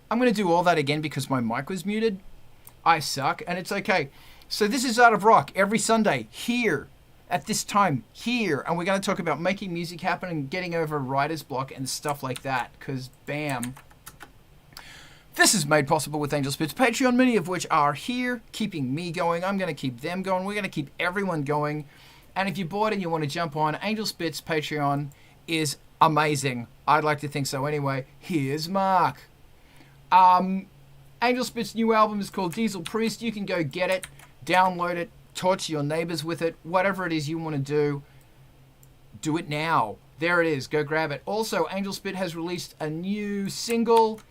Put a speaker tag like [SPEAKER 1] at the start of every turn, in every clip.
[SPEAKER 1] I'm going to do all that again because my mic was muted. I suck, and it's okay. So this is Art of Rock every Sunday here at this time here, and we're going to talk about making music happen and getting over writer's block and stuff like that, because bam. This is made possible with Angelspit's Patreon, many of which are here, keeping me going. I'm going to keep them going. We're going to keep everyone going. And if you're bored and you want to jump on, Angelspit's Patreon is amazing. I'd like to think so anyway. Here's Mark. Angelspit's new album is called Diesel Priest. You can go get it, download it, torture your neighbors with it, whatever it is you want to do it now. There it is. Go grab it. Also, Angelspit has released a new single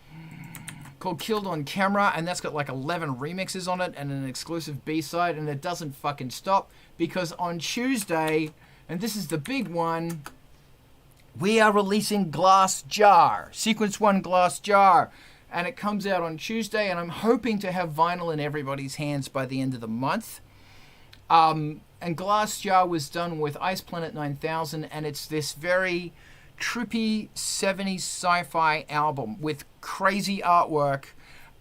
[SPEAKER 1] called Killed on Camera, and that's got like 11 remixes on it and an exclusive B-side, and it doesn't fucking stop because on Tuesday, and this is the big one, we are releasing Glass Jar, Sequence 1 Glass Jar, and it comes out on Tuesday, and I'm hoping to have vinyl in everybody's hands by the end of the month. And Glass Jar was done with Ice Planet 9000, and it's this very trippy 70s sci-fi album with crazy artwork,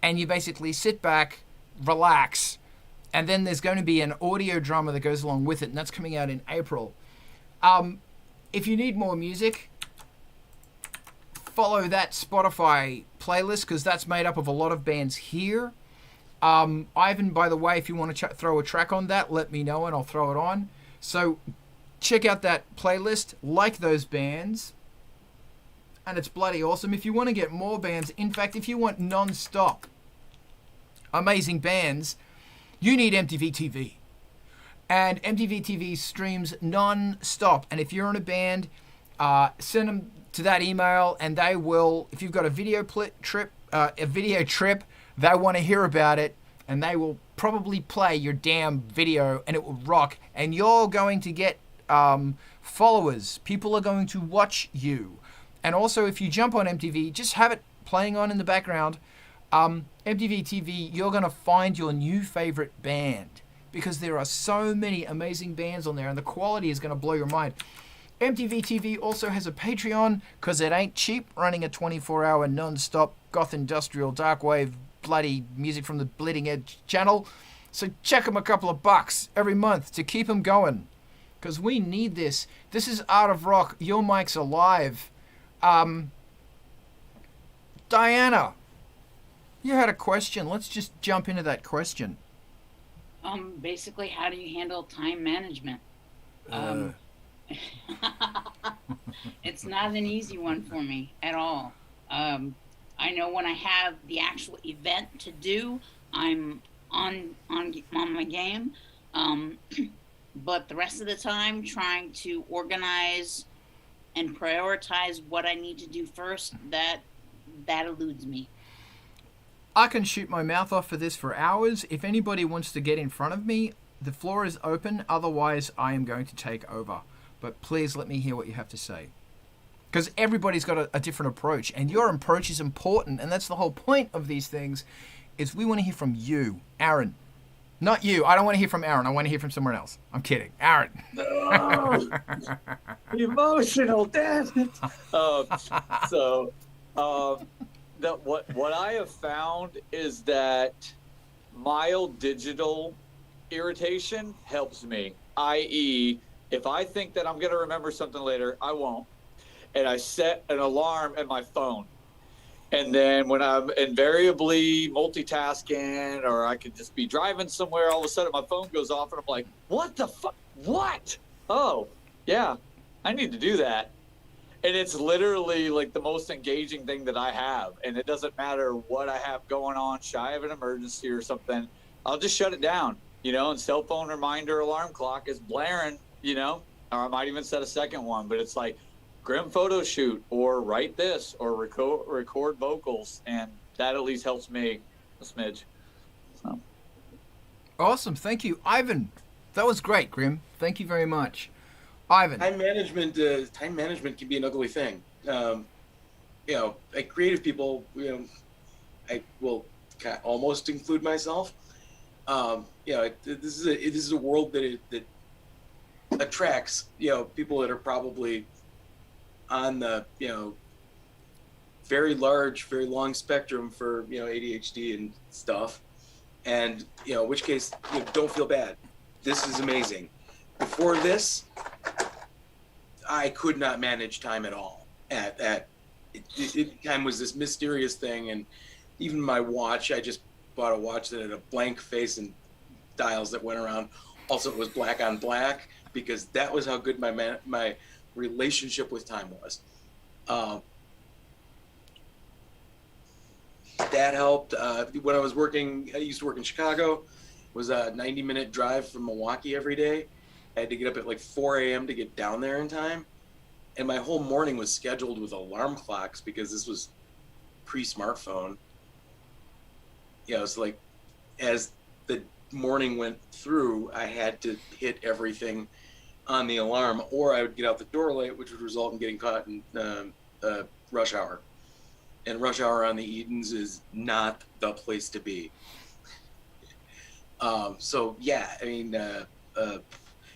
[SPEAKER 1] and you basically sit back, relax, and then there's going to be an audio drama that goes along with it, and that's coming out in April. If you need more music, follow that Spotify playlist, because that's made up of a lot of bands here. Ivan, by the way, if you want to throw a track on that, let me know and I'll throw it on. So check out that playlist, like those bands, and it's bloody awesome. If you want to get more bands, in fact, if you want non-stop amazing bands, you need MTV TV. And MTV TV streams non-stop. And if you're in a band, send them to that email, and they will, if you've got a video trip, they want to hear about it, and they will probably play your damn video, and it will rock. And you're going to get followers. People are going to watch you. And also, if you jump on MTV, just have it playing on in the background. MTV TV, you're going to find your new favorite band, because there are so many amazing bands on there, and the quality is going to blow your mind. MTV TV also has a Patreon, because it ain't cheap running a 24-hour non-stop goth industrial dark wave bloody music from the Bleeding Edge channel. So check them a couple of bucks every month to keep them going, because we need this. This is Art of Rock. Your mic's alive. Diana, you had a question. Let's just jump into that question.
[SPEAKER 2] Basically, how do you handle time management? It's not an easy one for me at all. I know when I have the actual event to do, I'm on my game. But the rest of the time, trying to organize and prioritize what I need to do first, that eludes me.
[SPEAKER 1] I can shoot my mouth off for this for hours. If anybody wants to get in front of me, the floor is open. Otherwise, I am going to take over. But please let me hear what you have to say. Because everybody's got a different approach, and your approach is important, and that's the whole point of these things, is we want to hear from you, Aaron. Not you. I don't want to hear from Aaron. I want to hear from someone else. I'm kidding. Aaron.
[SPEAKER 3] Oh, emotional, damn it. What I have found is that mild digital irritation helps me. I.e., if I think that I'm going to remember something later, I won't. And I set an alarm at my phone. And then when I'm invariably multitasking, or I could just be driving somewhere, all of a sudden my phone goes off and I'm like, what the fuck? What? Oh, yeah, I need to do that. And it's literally like the most engaging thing that I have. And it doesn't matter what I have going on, shy of an emergency or something. I'll just shut it down, and cell phone reminder alarm clock is blaring, or I might even set a second one, but it's like, grim photo shoot, or write this, or record vocals, and that at least helps me a smidge. So.
[SPEAKER 1] Awesome, thank you, Ivan. That was great, Grim. Thank you very much, Ivan.
[SPEAKER 4] Time management can be an ugly thing. Like creative people, I will almost include myself. This is a world that attracts people that are probably on the very large, very long spectrum for, ADHD and stuff. And, in which case, don't feel bad. This is amazing. Before this, I could not manage time at all. Time was this mysterious thing, and even my watch, I just bought a watch that had a blank face and dials that went around. Also, it was black on black, because that was how good my relationship with time was. That helped. When I was working, I used to work in Chicago. It was a 90-minute drive from Milwaukee every day. I had to get up at like 4 a.m. to get down there in time. And my whole morning was scheduled with alarm clocks, because this was pre-smartphone. So like, as the morning went through, I had to hit everything on the alarm, or I would get out the door late, which would result in getting caught in rush hour. And rush hour on the Edens is not the place to be. So yeah, I mean,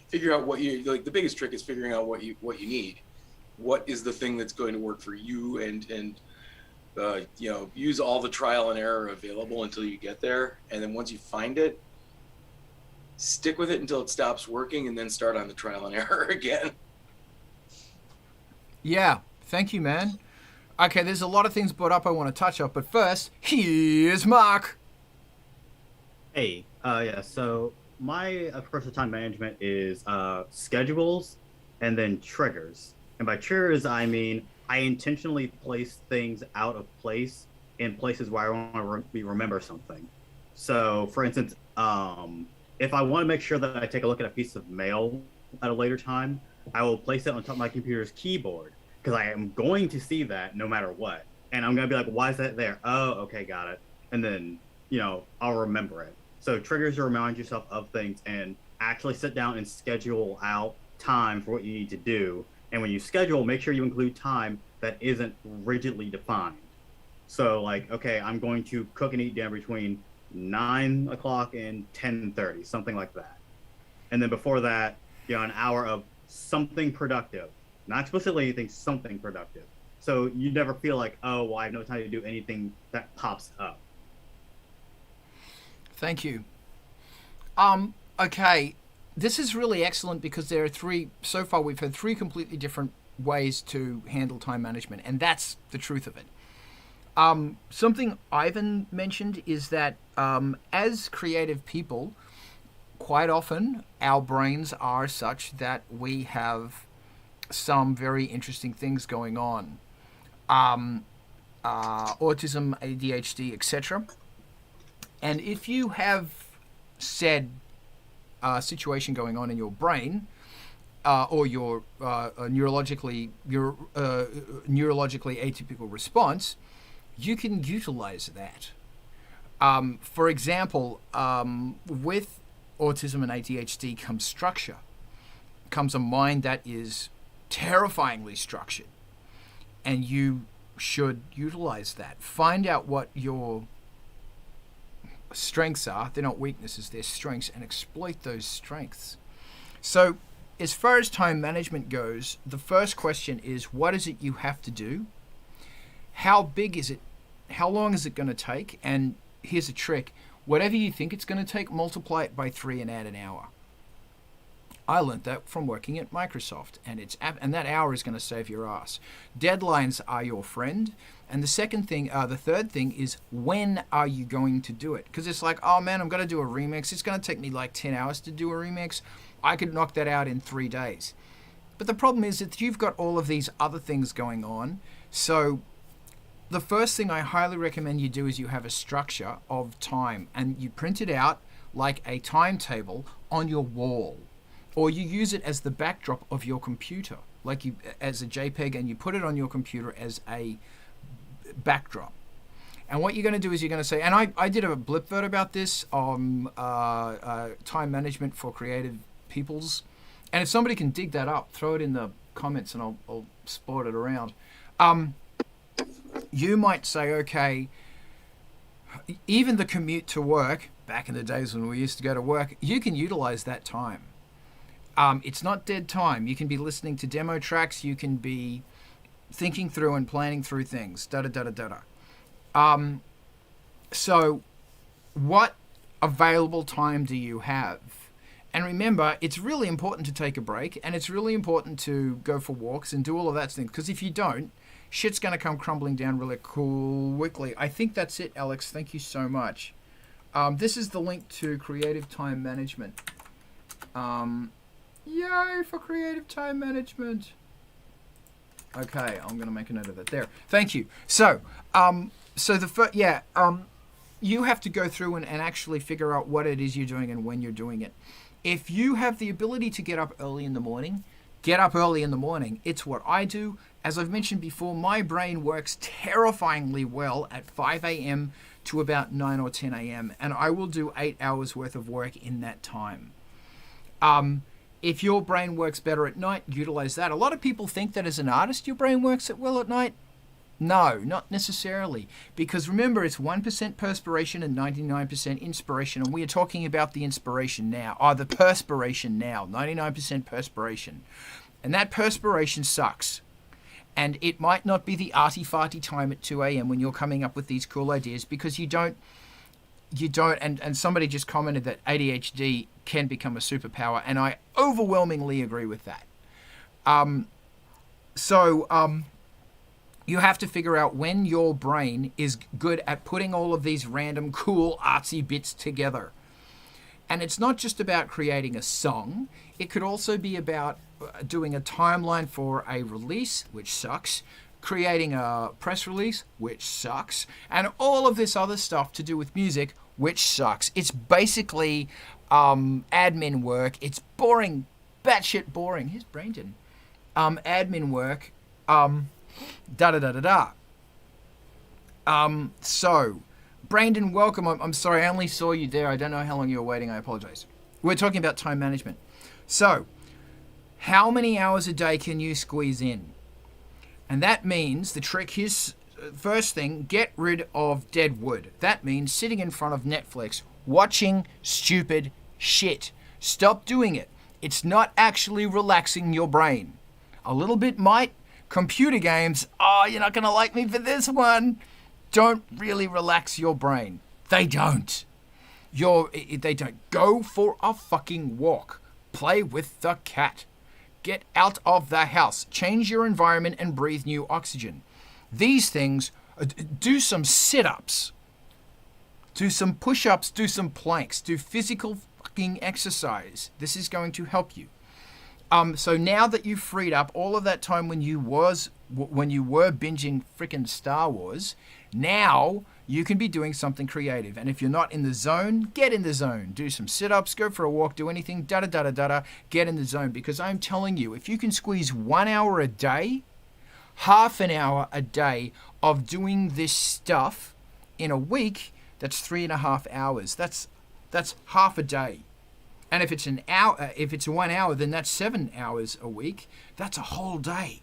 [SPEAKER 4] figure out what you like. The biggest trick is figuring out what you need. What is the thing that's going to work for you, and use all the trial and error available until you get there. And then once you find it, stick with it until it stops working, and then start on the trial and error again.
[SPEAKER 1] Yeah, thank you, man. Okay, there's a lot of things brought up I want to touch on, but first, here's Mark.
[SPEAKER 5] Hey, so my approach to time management is schedules and then triggers. And by triggers, I mean I intentionally place things out of place in places where I want to remember something. So, for instance, if I want to make sure that I take a look at a piece of mail at a later time, I will place it on top of my computer's keyboard, because I am going to see that no matter what. And I'm going to be like, why is that there? Oh, okay, got it. And then, I'll remember it. So triggers to remind yourself of things, and actually sit down and schedule out time for what you need to do. And when you schedule, make sure you include time that isn't rigidly defined. So like, okay, I'm going to cook and eat dinner between 9 o'clock and 10:30, something like that. And then before that, an hour of something productive. Not explicitly anything, something productive. So you never feel like, oh, well, I have no time to do anything that pops up.
[SPEAKER 1] Thank you. Okay, this is really excellent, because there are so far we've had three completely different ways to handle time management, and that's the truth of it. Something Ivan mentioned is that as creative people, quite often our brains are such that we have some very interesting things going on. Autism, ADHD, etc. And if you have said situation going on in your brain, or your neurologically atypical response, you can utilize that. For example, with autism and ADHD comes structure, comes a mind that is terrifyingly structured, and you should utilize that. Find out what your strengths are. They're not weaknesses, they're strengths, and exploit those strengths. So as far as time management goes, the first question is, what is it you have to do? How big is it? How long is it going to take? And here's a trick. Whatever you think it's going to take, multiply it by 3 and add an hour. I learned that from working at Microsoft, and that hour is going to save your ass. Deadlines are your friend. And the third thing is, when are you going to do it? Because it's like, oh man, I'm going to do a remix. It's going to take me like 10 hours to do a remix. I could knock that out in 3 days. But the problem is that you've got all of these other things going on. So the first thing I highly recommend you do is you have a structure of time, and you print it out like a timetable on your wall, or you use it as the backdrop of your computer, as a JPEG, and you put it on your computer as a backdrop. And what you're going to do is you're going to say, and I did a blipvert about this on time management for creative peoples, and if somebody can dig that up, throw it in the comments and I'll sport it around. You might say, okay, even the commute to work, back in the days when we used to go to work, you can utilize that time. It's not dead time. You can be listening to demo tracks. You can be thinking through and planning through things. So what available time do you have? And remember, it's really important to take a break, and it's really important to go for walks and do all of that thing, because if you don't, shit's going to come crumbling down really quickly. I think that's it, Alex. Thank you so much. This is the link to creative time management. Yay for creative time management. Okay, I'm going to make a note of that there. Thank you. So, you have to go through and actually figure out what it is you're doing and when you're doing it. If you have the ability to get up early in the morning, get up early in the morning. It's what I do. As I've mentioned before, my brain works terrifyingly well at 5 a.m. to about 9 or 10 a.m. and I will do 8 hours worth of work in that time. If your brain works better at night, utilize that. A lot of people think that as an artist, your brain works well at night. No, not necessarily. Because remember, it's 1% perspiration and 99% inspiration. And we are talking about the inspiration now, or the perspiration now, 99% perspiration. And that perspiration sucks. And it might not be the arty-farty time at 2 a.m. when you're coming up with these cool ideas, because you don't, and somebody just commented that ADHD can become a superpower, and I overwhelmingly agree with that. You have to figure out when your brain is good at putting all of these random cool artsy bits together. And it's not just about creating a song. It could also be about doing a timeline for a release, which sucks, creating a press release, which sucks, and all of this other stuff to do with music, which sucks. It's basically admin work. It's boring, batshit boring. His brain didn't. Admin work. So, Brandon, welcome. I'm sorry, I only saw you there. I don't know how long you were waiting. I apologize. We're talking about time management. So, how many hours a day can you squeeze in? And that means the trick is, first thing, get rid of dead wood. That means sitting in front of Netflix, watching stupid shit. Stop doing it. It's not actually relaxing your brain. A little bit might. Computer games, you're not going to like me for this one. Don't really relax your brain. They don't. They don't. Go for a fucking walk. Play with the cat. Get out of the house. Change your environment and breathe new oxygen. These things, do some sit-ups. Do some push-ups. Do some planks. Do physical fucking exercise. This is going to help you. So now that you've freed up all of that time when you were binging frickin' Star Wars, now you can be doing something creative. And if you're not in the zone, get in the zone. Do some sit-ups, go for a walk, do anything, get in the zone. Because I'm telling you, if you can squeeze 1 hour a day, half an hour a day of doing this stuff in a week, that's 3.5 hours. That's half a day. And if it's 1 hour, then that's 7 hours a week. That's a whole day.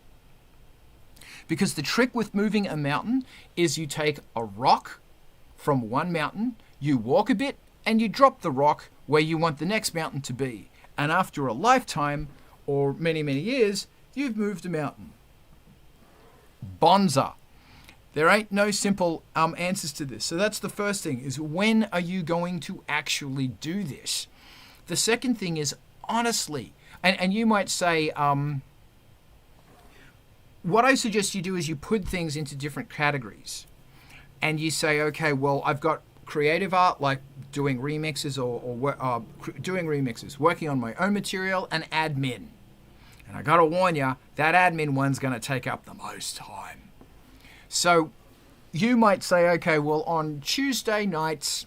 [SPEAKER 1] Because the trick with moving a mountain is you take a rock from one mountain, you walk a bit, and you drop the rock where you want the next mountain to be. And after a lifetime, or many, many years, you've moved a mountain. Bonza. There ain't no simple answers to this. So that's the first thing, is when are you going to actually do this? The second thing is, honestly, and you might say, what I suggest you do is you put things into different categories. And you say, okay, well, I've got creative art, like doing remixes or doing remixes, working on my own material, and admin. And I got to warn you, that admin one's going to take up the most time. So you might say, okay, well, on Tuesday nights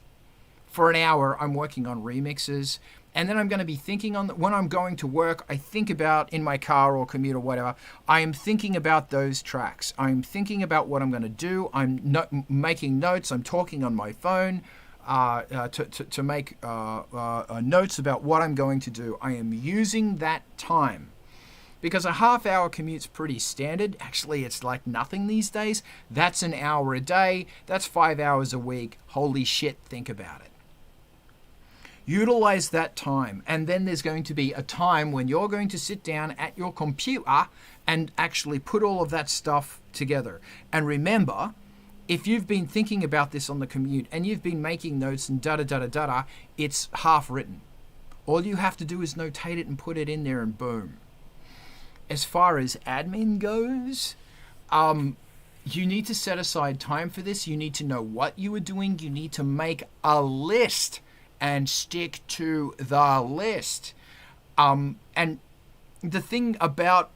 [SPEAKER 1] for an hour, I'm working on remixes. And then I'm going to be thinking when I'm going to work, I think about in my car or commute or whatever, I am thinking about those tracks. I'm thinking about what I'm going to do. I'm making notes. I'm talking on my phone to make notes about what I'm going to do. I am using that time. Because a half-hour commute's pretty standard. Actually, it's like nothing these days. That's an hour a day. That's 5 hours a week. Holy shit, think about it. Utilize that time, and then there's going to be a time when you're going to sit down at your computer and actually put all of that stuff together. And remember, if you've been thinking about this on the commute and you've been making notes and da-da-da-da-da, it's half written. All you have to do is notate it and put it in there and boom. As far as admin goes, you need to set aside time for this. You need to know what you are doing. You need to make a list and stick to the list. And the thing about,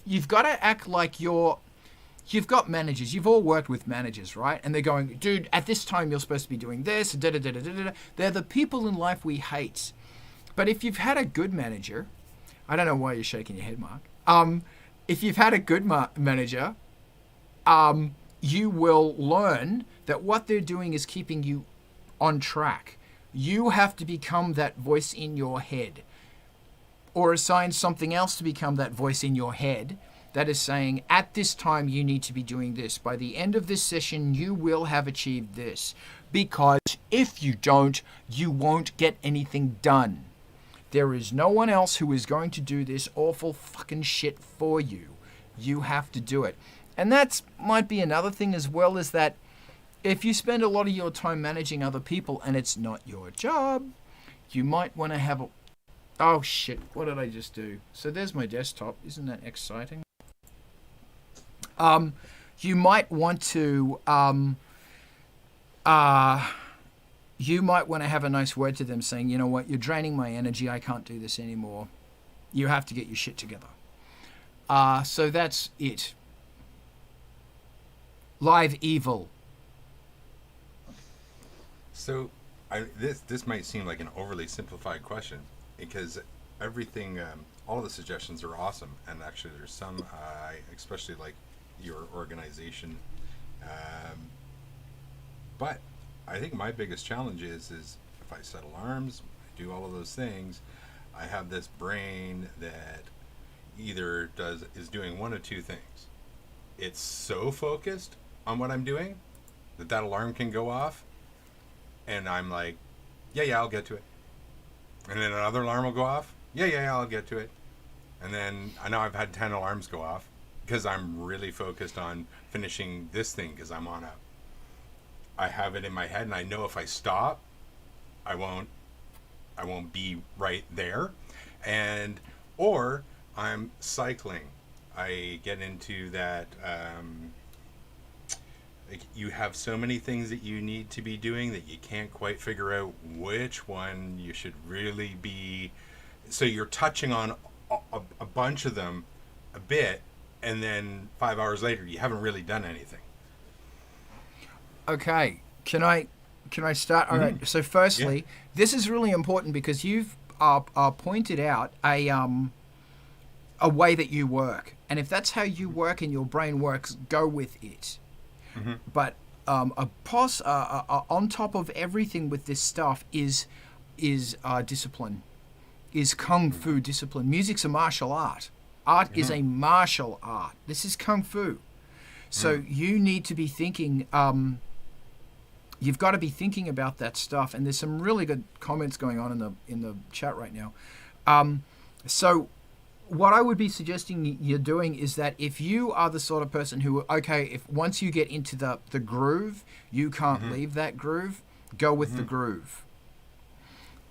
[SPEAKER 1] you've got to act like you've got managers. You've all worked with managers, right? And they're going, dude, at this time you're supposed to be doing this. Da-da-da-da-da-da. They're the people in life we hate. But if you've had a good manager, I don't know why you're shaking your head, Mark. If you've had a good manager, you will learn that what they're doing is keeping you on track. You have to become that voice in your head, or assign something else to become that voice in your head that is saying, at this time you need to be doing this. By the end of this session, you will have achieved this. Because if you don't, you won't get anything done. There is no one else who is going to do this awful fucking shit for you. You have to do it. And that might be another thing as well, is that if you spend a lot of your time managing other people and it's not your job, you might want to have a... Oh shit, what did I just do? So there's my desktop. Isn't that exciting? You might want to... you might want to have a nice word to them saying, you know what, you're draining my energy. I can't do this anymore. You have to get your shit together. So that's it. Live Evil.
[SPEAKER 6] So this might seem like an overly simplified question, because everything, all the suggestions are awesome. And actually there's some, I especially like your organization. But I think my biggest challenge is if I set alarms, I do all of those things, I have this brain that either is doing one of two things. It's so focused on what I'm doing that alarm can go off, and I'm like, yeah, I'll get to it. And then another alarm will go off. Yeah, I'll get to it. And then I know I've had 10 alarms go off because I'm really focused on finishing this thing, because I have it in my head, and I know if I stop, I won't be right there. Or I'm cycling. I get into that, like, you have so many things that you need to be doing that you can't quite figure out which one you should really be. So you're touching on a bunch of them a bit, and then 5 hours later you haven't really done anything.
[SPEAKER 1] Okay, can I start? All right. So firstly, this is really important because you've pointed out a way that you work, and if that's how you work and your brain works, go with it. Mm-hmm. But on top of everything with this stuff is discipline, is kung fu discipline. Music's a martial art. Art is a martial art. This is kung fu. So you need to be thinking. You've got to be thinking about that stuff, and there's some really good comments going on in the chat right now. So what I would be suggesting you're doing is that if you are the sort of person who, if once you get into the groove, you can't leave that groove, go with the groove.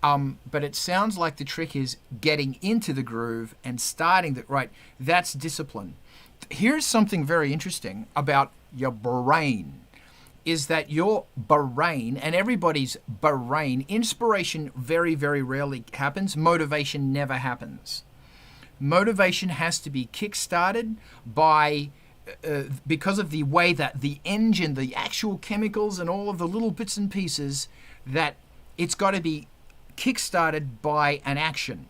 [SPEAKER 1] But it sounds like the trick is getting into the groove and starting that right. That's discipline. Here's something very interesting about your brain. Is that your brain, and everybody's brain, inspiration very, very rarely happens. Motivation never happens. Motivation has to be kick-started by, because of the way that the engine, the actual chemicals and all of the little bits and pieces, that it's got to be kick-started by an action.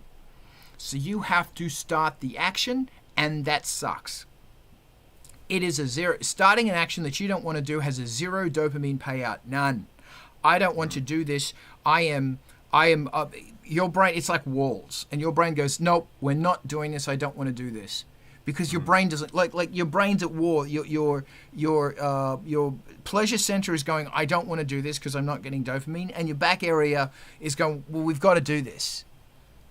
[SPEAKER 1] So you have to start the action, and that sucks. It is a zero. Starting an action that you don't want to do has a zero dopamine payout. None. I don't want to do this. I am. Your brain. It's like walls, and your brain goes, nope, we're not doing this. I don't want to do this, because your brain doesn't like your brain's at war. Your pleasure center is going, I don't want to do this because I'm not getting dopamine, and your back area is going, well, we've got to do this.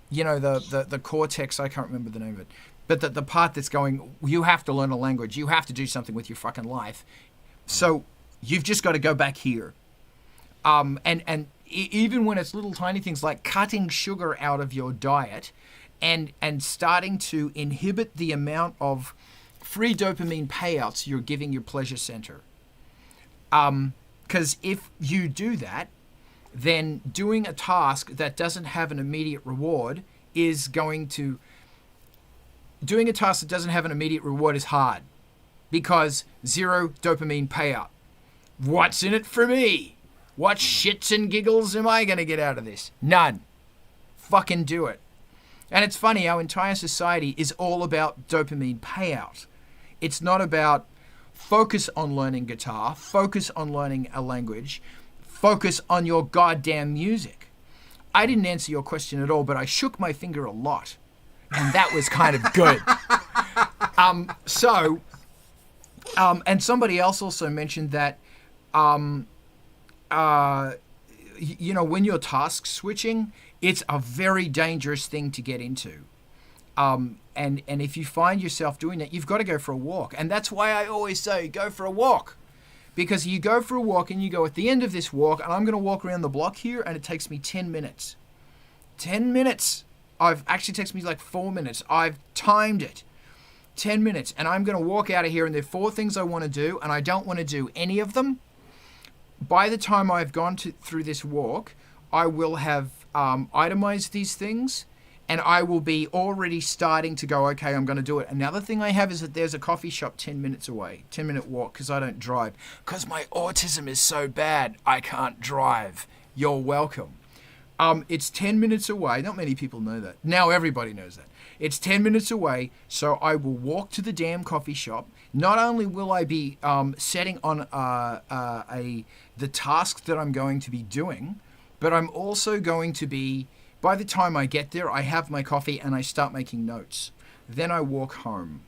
[SPEAKER 1] You know, the cortex. I can't remember the name of it. But the part that's going, you have to learn a language, you have to do something with your fucking life. So you've just got to go back here. Even when it's little tiny things like cutting sugar out of your diet and starting to inhibit the amount of free dopamine payouts you're giving your pleasure center. Because if you do that, then doing a task that doesn't have an immediate reward is hard, because zero dopamine payout. What's in it for me? What shits and giggles am I going to get out of this? None. Fucking do it. And it's funny, our entire society is all about dopamine payout. It's not about focus on learning guitar, focus on learning a language, focus on your goddamn music. I didn't answer your question at all, but I shook my finger a lot. And that was kind of good. And somebody else also mentioned that, when you're task switching, it's a very dangerous thing to get into. And if you find yourself doing that, you've got to go for a walk. And that's why I always say, go for a walk. Because you go for a walk and you go, at the end of this walk, and I'm going to walk around the block here, and it takes me 10 minutes. 10 minutes. Actually takes me like 4 minutes. I've timed it. 10 minutes. And I'm going to walk out of here, and there are 4 things I want to do, and I don't want to do any of them. By the time I've gone through this walk, I will have itemized these things, and I will be already starting to go, okay, I'm going to do it. Another thing I have is that there's a coffee shop 10 minutes away, 10-minute walk, because I don't drive. Because my autism is so bad, I can't drive. You're welcome. It's 10 minutes away. Not many people know that. Now everybody knows that. It's 10 minutes away, so I will walk to the damn coffee shop. Not only will I be setting on the task that I'm going to be doing, but I'm also going to be, by the time I get there, I have my coffee and I start making notes. Then I walk home.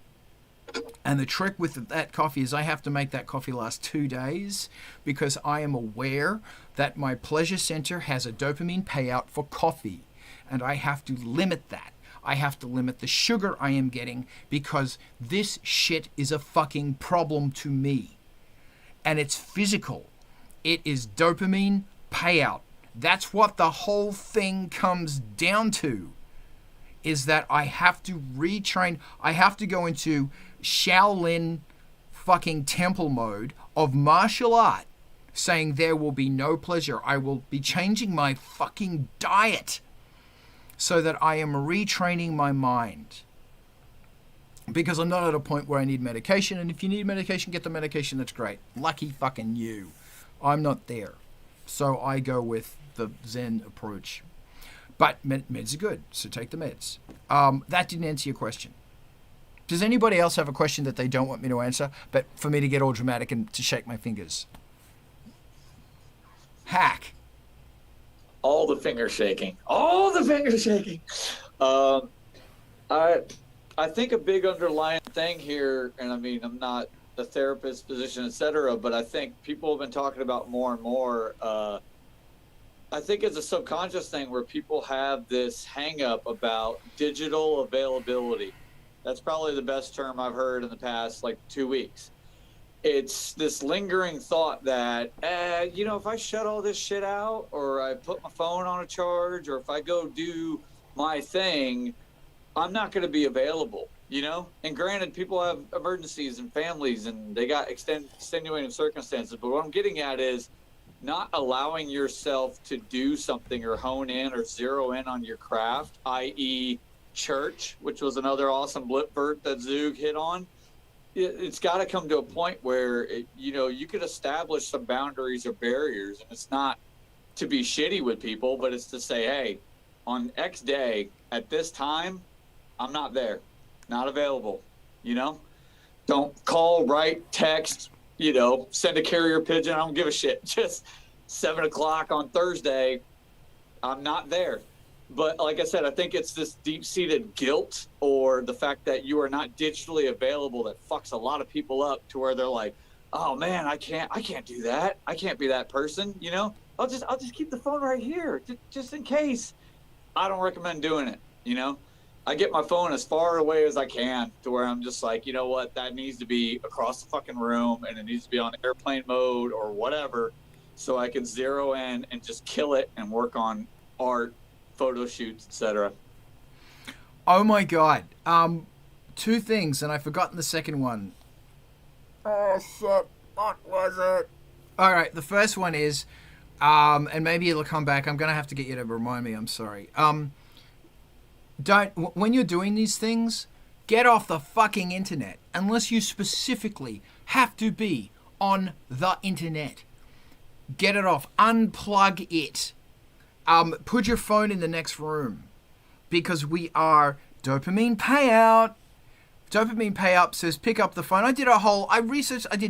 [SPEAKER 1] And the trick with that coffee is I have to make that coffee last 2 days, because I am aware that my pleasure center has a dopamine payout for coffee. And I have to limit that. I have to limit the sugar I am getting, because this shit is a fucking problem to me. And it's physical. It is dopamine payout. That's what the whole thing comes down to, is that I have to retrain. I have to go into Shaolin fucking temple mode of martial art, saying there will be no pleasure. I will be changing my fucking diet so that I am retraining my mind. Because I'm not at a point where I need medication, and if you need medication, get the medication, that's great. Lucky fucking you. I'm not there. So I go with the Zen approach. But meds are good, so take the meds. That didn't answer your question. Does anybody else have a question that they don't want me to answer, but for me to get all dramatic and to shake my fingers? Hack.
[SPEAKER 3] All the finger shaking. All the finger shaking. I think a big underlying thing here, and I mean, I'm not a therapist, physician, etc., but I think people have been talking about more and more. I think it's a subconscious thing where people have this hang up about digital availability. That's probably the best term I've heard in the past, 2 weeks. It's this lingering thought that, if I shut all this shit out, or I put my phone on a charge, or if I go do my thing, I'm not going to be available, And granted, people have emergencies and families, and they got extenuating circumstances. But what I'm getting at is not allowing yourself to do something or hone in or zero in on your craft, i.e. church, which was another awesome blipvert that Zug hit on. It's got to come to a point where, you could establish some boundaries or barriers. And it's not to be shitty with people, but it's to say, hey, on X day at this time, I'm not there, not available, Don't call, write, text, send a carrier pigeon. I don't give a shit. Just 7 o'clock on Thursday, I'm not there. But like I said, I think it's this deep-seated guilt or the fact that you are not digitally available that fucks a lot of people up to where they're like, oh man, I can't do that. I can't be that person. I'll just keep the phone right here just in case. I don't recommend doing it. I get my phone as far away as I can to where I'm just like, you know what, that needs to be across the fucking room and it needs to be on airplane mode or whatever, so I can zero in and just kill it and work on art, photo shoots, etc.
[SPEAKER 1] Oh my god. Two things, and I've forgotten the second one. Oh shit. What was it? Alright, the first one is, and maybe it'll come back. I'm gonna have to get you to remind me, I'm sorry. When you're doing these things, get off the fucking internet. Unless you specifically have to be on the internet. Get it off. Unplug it. Put your phone in the next room. Because we are dopamine payout. Dopamine payout says pick up the phone. I did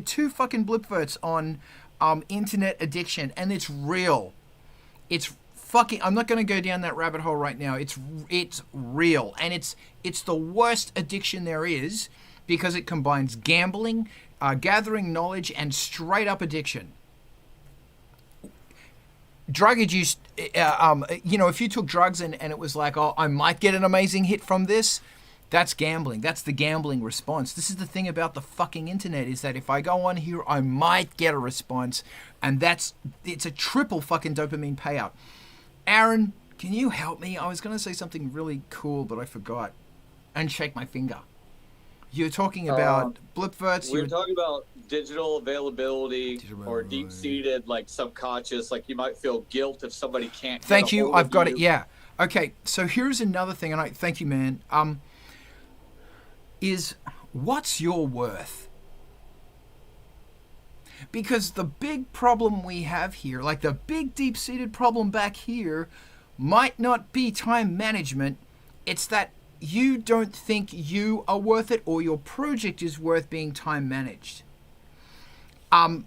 [SPEAKER 1] 2 fucking blipverts on internet addiction, and it's real. It's fucking, I'm not going to go down that rabbit hole right now. It's real, and it's the worst addiction there is because it combines gambling, gathering knowledge, and straight up addiction. Drug abuse, if you took drugs and it was like, oh, I might get an amazing hit from this, that's gambling. That's the gambling response. This is the thing about the fucking internet, is that if I go on here, I might get a response, and it's a triple fucking dopamine payout. Aaron, can you help me? I was going to say something really cool, but I forgot. And shake my finger. You're talking about blipverts.
[SPEAKER 3] We're talking about digital availability or deep-seated, like subconscious. Like you might feel guilt if somebody can't.
[SPEAKER 1] Thank you. I've got it. Yeah. Okay. So here's another thing, and I thank you, man. Is what's your worth? Because the big problem we have here, like the big deep-seated problem back here, might not be time management. It's that you don't think you are worth it, or your project is worth being time managed.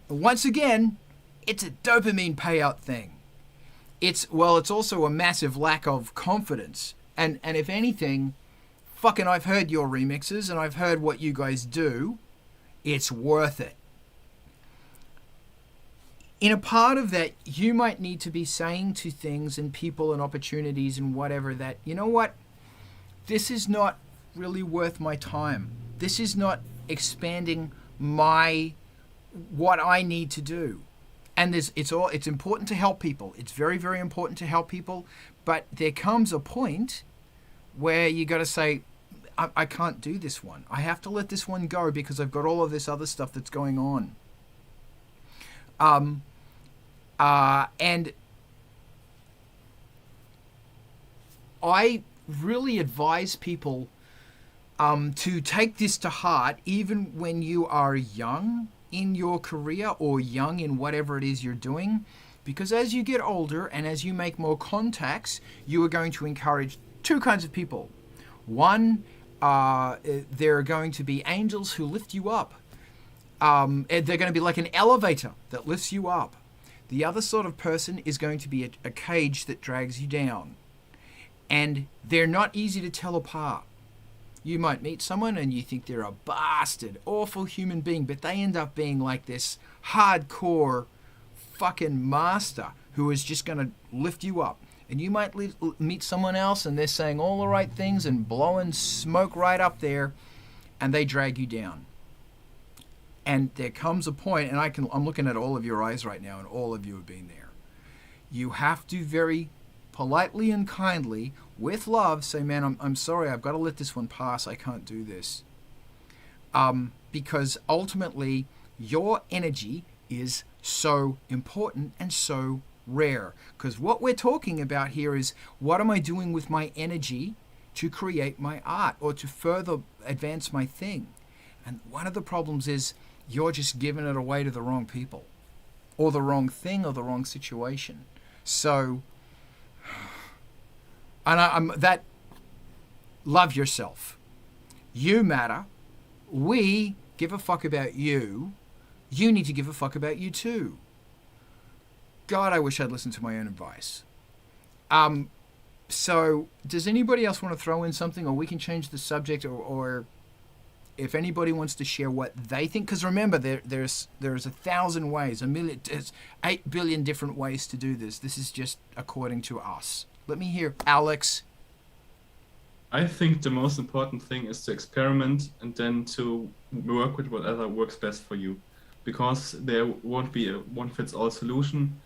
[SPEAKER 1] Once again, it's a dopamine payout thing. It's also a massive lack of confidence. And if anything, fucking I've heard your remixes and I've heard what you guys do. It's worth it. In a part of that, you might need to be saying to things and people and opportunities and whatever that, you know what? This is not really worth my time. This is not expanding what I need to do. And it's important to help people. It's very, very important to help people. But there comes a point where you got to say, I can't do this one. I have to let this one go because I've got all of this other stuff that's going on. And I really advise people to take this to heart, even when you are young in your career or young in whatever it is you're doing, because as you get older and as you make more contacts, you are going to encourage 2 kinds of people. One, there are going to be angels who lift you up. They're going to be like an elevator that lifts you up. The other sort of person is going to be a cage that drags you down. And they're not easy to tell apart. You might meet someone and you think they're a bastard, awful human being, but they end up being like this hardcore fucking master who is just going to lift you up. And you might meet someone else and they're saying all the right things and blowing smoke right up there, and they drag you down. And there comes a point, and I'm looking at all of your eyes right now, and all of you have been there. You have to very politely and kindly, with love, say, man, I'm sorry, I've got to let this one pass. I can't do this. Because ultimately, your energy is so important and so rare. Because what we're talking about here is, what am I doing with my energy to create my art or to further advance my thing? And one of the problems is you're just giving it away to the wrong people or the wrong thing or the wrong situation. So, and love yourself. You matter. We give a fuck about you. You need to give a fuck about you too. God, I wish I'd listened to my own advice. So, does anybody else want to throw in something, or we can change the subject, or if anybody wants to share what they think? Because remember, there's 1,000 ways, there's 8 billion different ways to do this. This is just according to us. Let me hear Alex.
[SPEAKER 7] I think the most important thing is to experiment and then to work with whatever works best for you, because there won't be a one-fits-all solution,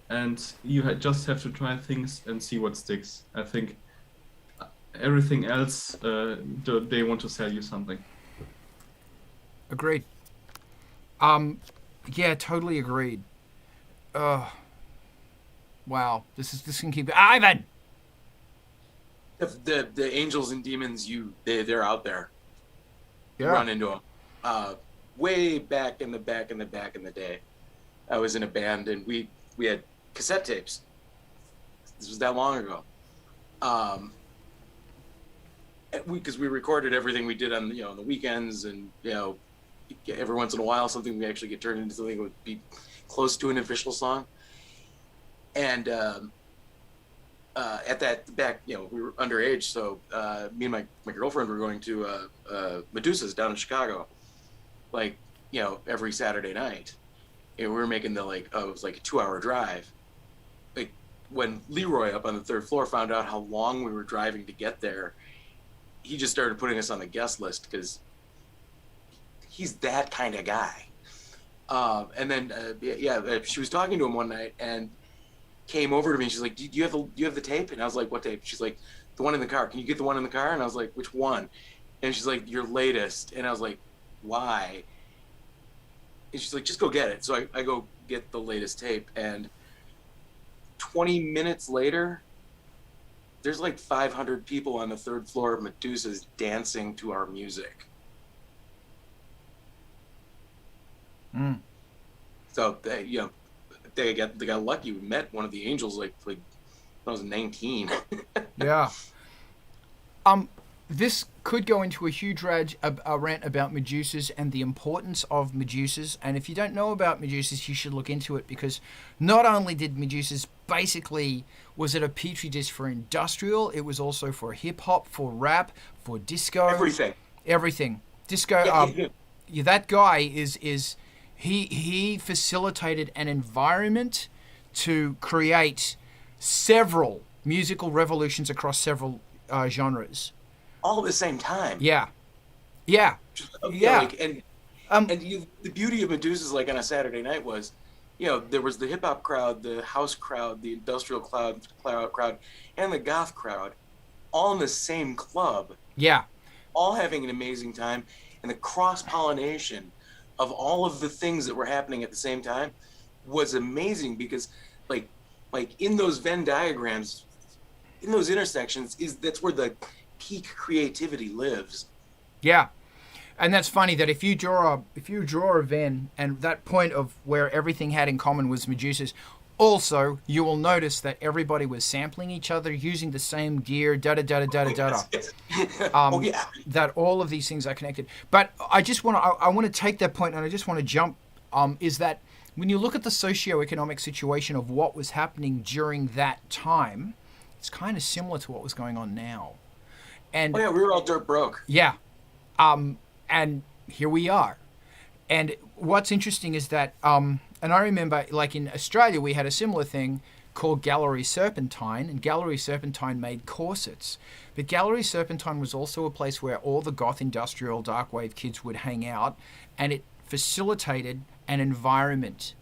[SPEAKER 7] and you just have to try things and see what sticks. I think everything else, they want to sell you something.
[SPEAKER 1] Agreed. Yeah, totally agreed. Wow, this can keep. Ivan.
[SPEAKER 4] The angels and demons, they're out there. You
[SPEAKER 1] Yeah.
[SPEAKER 4] run into them. Way back in the day, I was in a band and we had cassette tapes. This was that long ago. Because we recorded everything we did on the weekends, and every once in a while something we actually get turned into something that would be close to an official song. And at that back, we were underage, so me and my girlfriend were going to Medusa's down in Chicago, every Saturday night. And we were making it was like a 2-hour drive. Like when Leroy up on the 3rd floor found out how long we were driving to get there, he just started putting us on the guest list because he's that kind of guy. And then she was talking to him one night and came over to me and she's like, do you have the tape? And I was like, what tape? She's like, the one in the car. Can you get the one in the car? And I was like, which one? And she's like, your latest. And I was like, why? And she's like, just go get it. So I go get the latest tape, and 20 minutes later, there's like 500 people on the 3rd floor of Medusa's dancing to our music.
[SPEAKER 1] Mm.
[SPEAKER 4] So they got lucky. We met one of the angels like when I was 19.
[SPEAKER 1] Yeah. This could go into a huge rant about Medusas and the importance of Medusas. And if you don't know about Medusas, you should look into it, because not only did Medusas basically, was it a petri dish for industrial, it was also for hip hop, for rap, for disco. Everything. Disco. Yeah, that guy is he facilitated an environment to create several musical revolutions across several genres.
[SPEAKER 4] All at the same time.
[SPEAKER 1] Yeah.
[SPEAKER 4] The beauty of Medusa's, like on a Saturday night, was, there was the hip hop crowd, the house crowd, the industrial crowd, and the goth crowd, all in the same club. Yeah. All having an amazing time, and the cross pollination of all of the things that were happening at the same time was amazing, because, like in those Venn diagrams, in those intersections, that's where the peak creativity lives. Yeah. And that's funny that if you draw a Venn, and that point of where everything had in common was Medusa's, also you will notice that everybody was sampling each other, using the same gear, that all of these things are connected. But I want to take that point, and I just want to jump, is that when you look at the socioeconomic situation of what was happening during that time, it's kind of similar to what was going on now. And we were all dirt broke. Yeah. And here we are. And what's interesting is that, and I remember, like in Australia, we had a similar thing called Gallery Serpentine, and Gallery Serpentine made corsets. But Gallery Serpentine was also a place where all the goth industrial dark wave kids would hang out, and it facilitated an environment.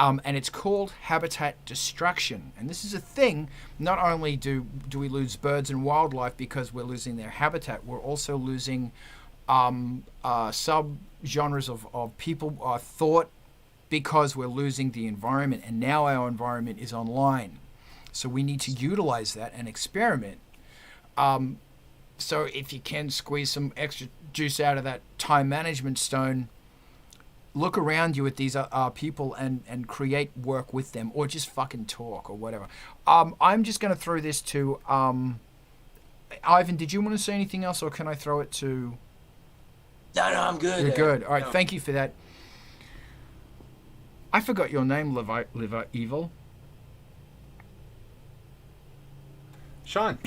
[SPEAKER 4] And it's called habitat destruction. And this is a thing, not only do we lose birds and wildlife because we're losing their habitat, we're also losing sub-genres of people, thought, because we're losing the environment. And now our environment is online. So we need to utilize that and experiment. So if you can squeeze some extra juice out of that time management stone, look around you at these people and create work with them, or just fucking talk or whatever. I'm just going to throw this to Ivan. Did you want to say anything else, or can I throw it to? No, I'm good. You're good. All right, thank you for that. I forgot your name, Liver Evil.
[SPEAKER 6] Sean.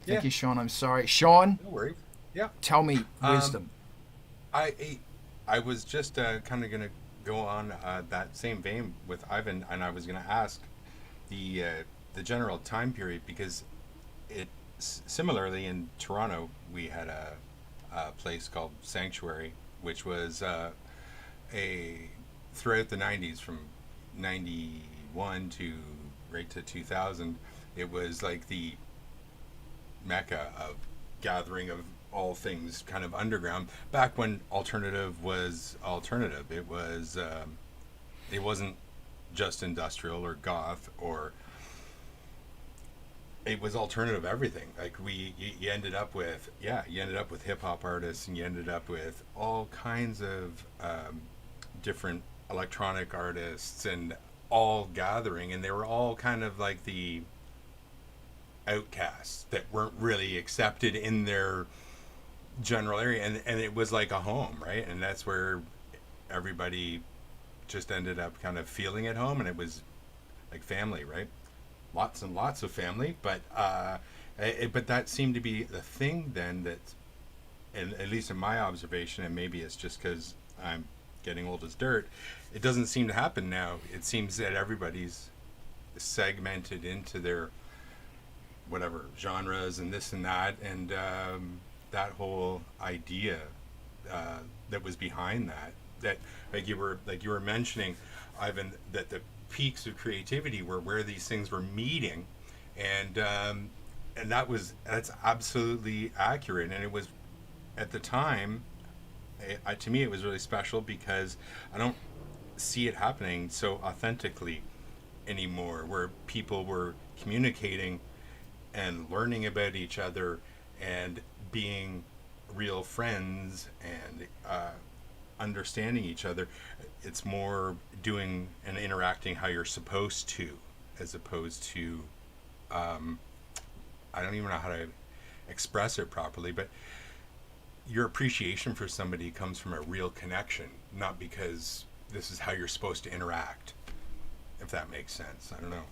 [SPEAKER 1] Thank you, Sean. I'm sorry, Sean.
[SPEAKER 6] No worries. Yeah.
[SPEAKER 1] Tell me wisdom.
[SPEAKER 6] I was just kind of going to go on that same vein with Ivan, and I was going to ask the general time period, because it similarly in Toronto, we had a place called Sanctuary, which was throughout the 90s, from 91 to right to 2000, it was like the mecca of gathering of all things kind of underground. Back when alternative was alternative, it wasn't just industrial or goth, or it was alternative everything. Like you ended up with hip hop artists, and you ended up with all kinds of different electronic artists, and all gathering, and they were all kind of like the outcasts that weren't really accepted in their general area, and it was like a home, right? And that's where everybody just ended up kind of feeling at home, and it was like family, right? Lots and lots of family, but that seemed to be the thing then, that, and at least in my observation, and maybe it's just because I'm getting old as dirt, it doesn't seem to happen now. It seems that everybody's segmented into their whatever genres and this and that, and that whole idea that was behind that like you were mentioning, Ivan, that the peaks of creativity were where these things were meeting, and that's absolutely accurate. And it was, at the time, to me it was really special, because I don't see it happening so authentically anymore, where people were communicating and learning about each other and being real friends and understanding each other. It's more doing and interacting how you're supposed to, as opposed to I don't even know how to express it properly, but your appreciation for somebody comes from a real connection, not because this is how you're supposed to interact, if that makes sense. I don't know.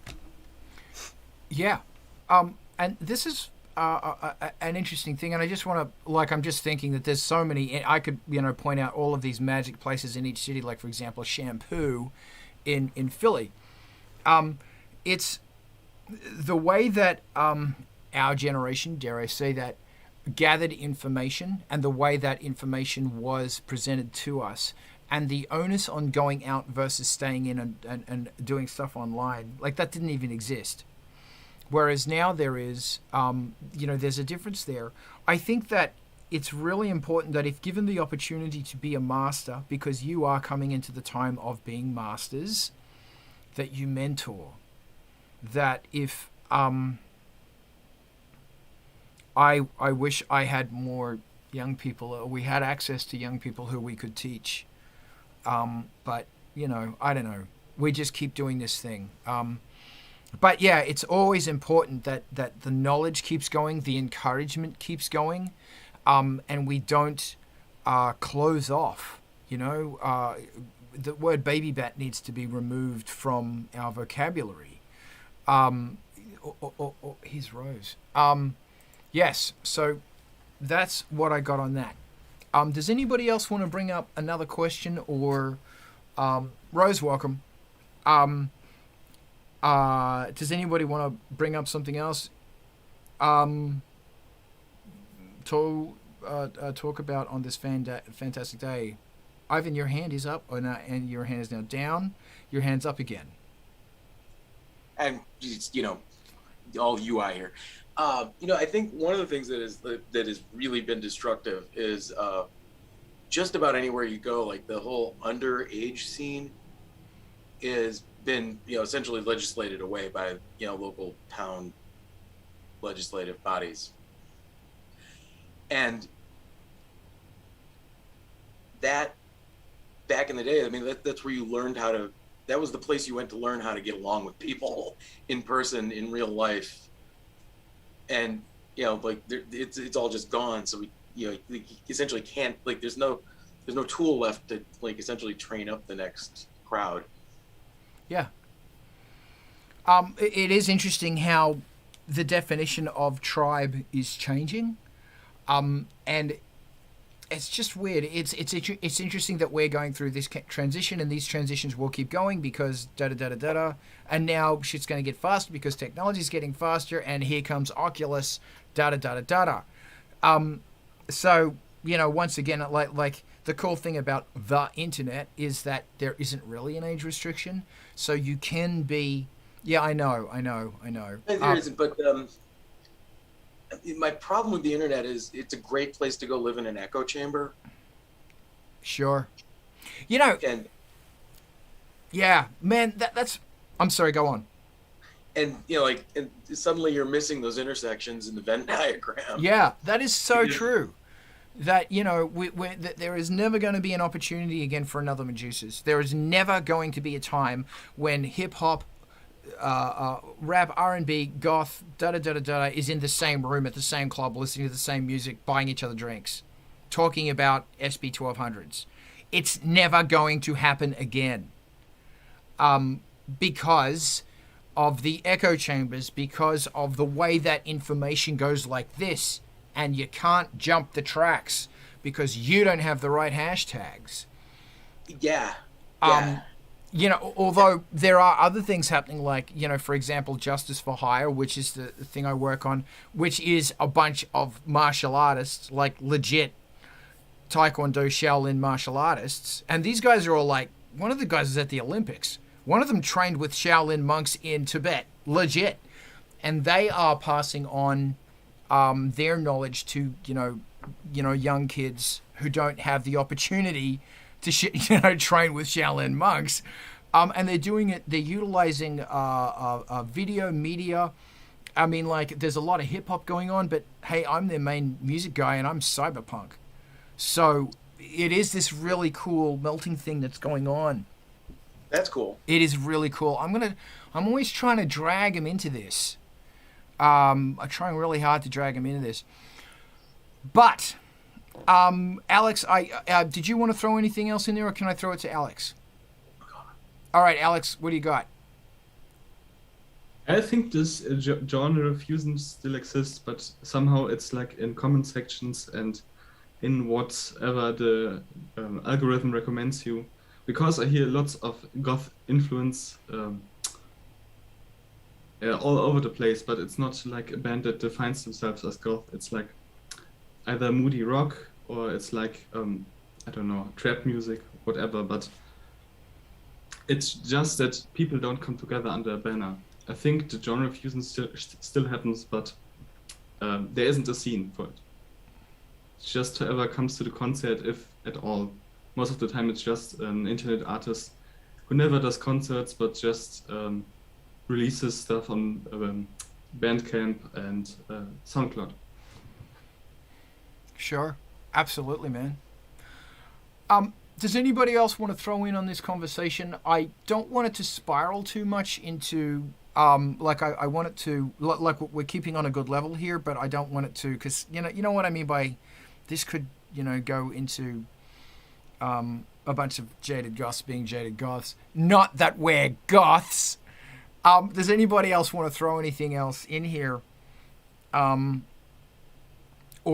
[SPEAKER 1] Yeah. And this is an interesting thing, and I just want to, I'm just thinking that there's so many, I could, point out all of these magic places in each city, like, for example, Shampoo in Philly. It's the way that our generation, dare I say that, gathered information, and the way that information was presented to us, and the onus on going out versus staying in and doing stuff online, like, that didn't even exist. Whereas now there is, there's a difference there. I think that it's really important that if given the opportunity to be a master, because you are coming into the time of being masters, that you mentor. That if I wish I had more young people, or we had access to young people who we could teach. But, I don't know. We just keep doing this thing. But yeah, it's always important that the knowledge keeps going, the encouragement keeps going, and we don't close off. The word baby bat needs to be removed from our vocabulary. Here's Rose. Yes, so that's what I got on that. Does anybody else want to bring up another question, or Rose, welcome. Does anybody want to bring up something else? Talk about on this fantastic day. Ivan, your hand is up, and your hand is now down. Your hand's up again.
[SPEAKER 4] And all UI here. I think one of the things that has really been destructive is just about anywhere you go, like the whole underage scene is been essentially legislated away by local town legislative bodies, and that back in the day, that's where you learned how to, that was the place you went to learn how to get along with people in person, in real life. And it's all just gone, so we essentially can't, there's no tool left to essentially train up the next crowd.
[SPEAKER 1] Yeah. It is interesting how the definition of tribe is changing. And it's just weird. It's interesting that we're going through this transition, and these transitions will keep going because da da da da da da. And now shit's going to get faster because technology's getting faster, and here comes Oculus, da da da da da da. So once again, like the cool thing about the internet is that there isn't really an age restriction, so you can be. Yeah, I know.
[SPEAKER 4] There isn't, but my problem with the internet is it's a great place to go live in an echo chamber.
[SPEAKER 1] Sure.
[SPEAKER 4] And
[SPEAKER 1] Yeah, man, that's... I'm sorry, go on.
[SPEAKER 4] and suddenly you're missing those intersections in the Venn diagram.
[SPEAKER 1] Yeah, that is so
[SPEAKER 4] Yeah.
[SPEAKER 1] true. That, that there is never going to be an opportunity again for another Medusas. There is never going to be a time when hip-hop, rap, R&B, goth, da-da-da-da-da is in the same room at the same club, listening to the same music, buying each other drinks, talking about SB1200s. It's never going to happen again. Because of the echo chambers, because of the way that information goes like this, and you can't jump the tracks because you don't have the right hashtags.
[SPEAKER 4] Yeah.
[SPEAKER 1] Although there are other things happening, like, for example, Justice for Hire, which is the thing I work on, which is a bunch of martial artists, like legit Taekwondo Shaolin martial artists. And these guys are all like, one of the guys is at the Olympics. One of them trained with Shaolin monks in Tibet, legit. And they are passing on their knowledge to, young kids who don't have the opportunity to train with Shaolin monks, and they're doing it. They're utilizing video media. I mean, like, there's a lot of hip hop going on, but hey, I'm their main music guy, and I'm cyberpunk. So it is this really cool melting thing that's going on.
[SPEAKER 4] That's cool.
[SPEAKER 1] It is really cool. I'm always trying to drag him into this. I'm trying really hard to drag him into this, but. Alex, did you want to throw anything else in there, or can I throw it to Alex? All right, Alex, what do you got?
[SPEAKER 7] I think this genre fusion still exists, but somehow it's like in comment sections and in whatever the algorithm recommends you. Because I hear lots of goth influence all over the place, but it's not like a band that defines themselves as goth. It's like either moody rock or it's like I don't know, trap music, whatever, but it's just that people don't come together under a banner. I think the genre fusion still happens, but there isn't a scene for it. It's just whoever comes to the concert, if at all. Most of the time it's just an internet artist who never does concerts but just releases stuff on Bandcamp and SoundCloud.
[SPEAKER 1] Sure, absolutely, man. Does anybody else want to throw in on this conversation? I don't want it to spiral too much into, I want it to, like we're keeping on a good level here, but I don't want it to, because, you know what I mean by, this could, go into a bunch of jaded goths being jaded goths. Not that we're goths. Does anybody else want to throw anything else in here? Or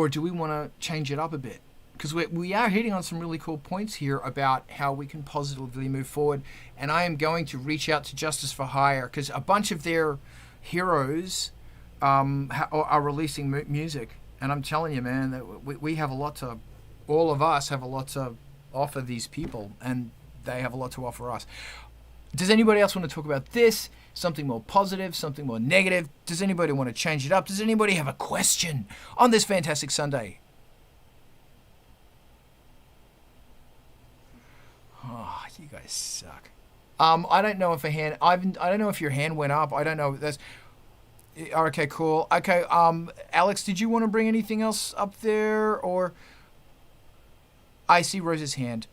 [SPEAKER 1] do we want to change it up a bit? Because we are hitting on some really cool points here about how we can positively move forward. And I am going to reach out to Justice for Hire, because a bunch of their heroes are releasing music. And I'm telling you, man, that we have a lot to, all of us have a lot to offer these people, and they have a lot to offer us. Does anybody else want to talk about this? Something more positive, something more negative? Does anybody want to change it up? Does anybody have a question on this fantastic Sunday? Oh, you guys suck. I don't know if a hand. I don't know if your hand went up. I don't know. That's okay. Cool. Okay. Alex, did you want to bring anything else up there, or? I see Rose's hand.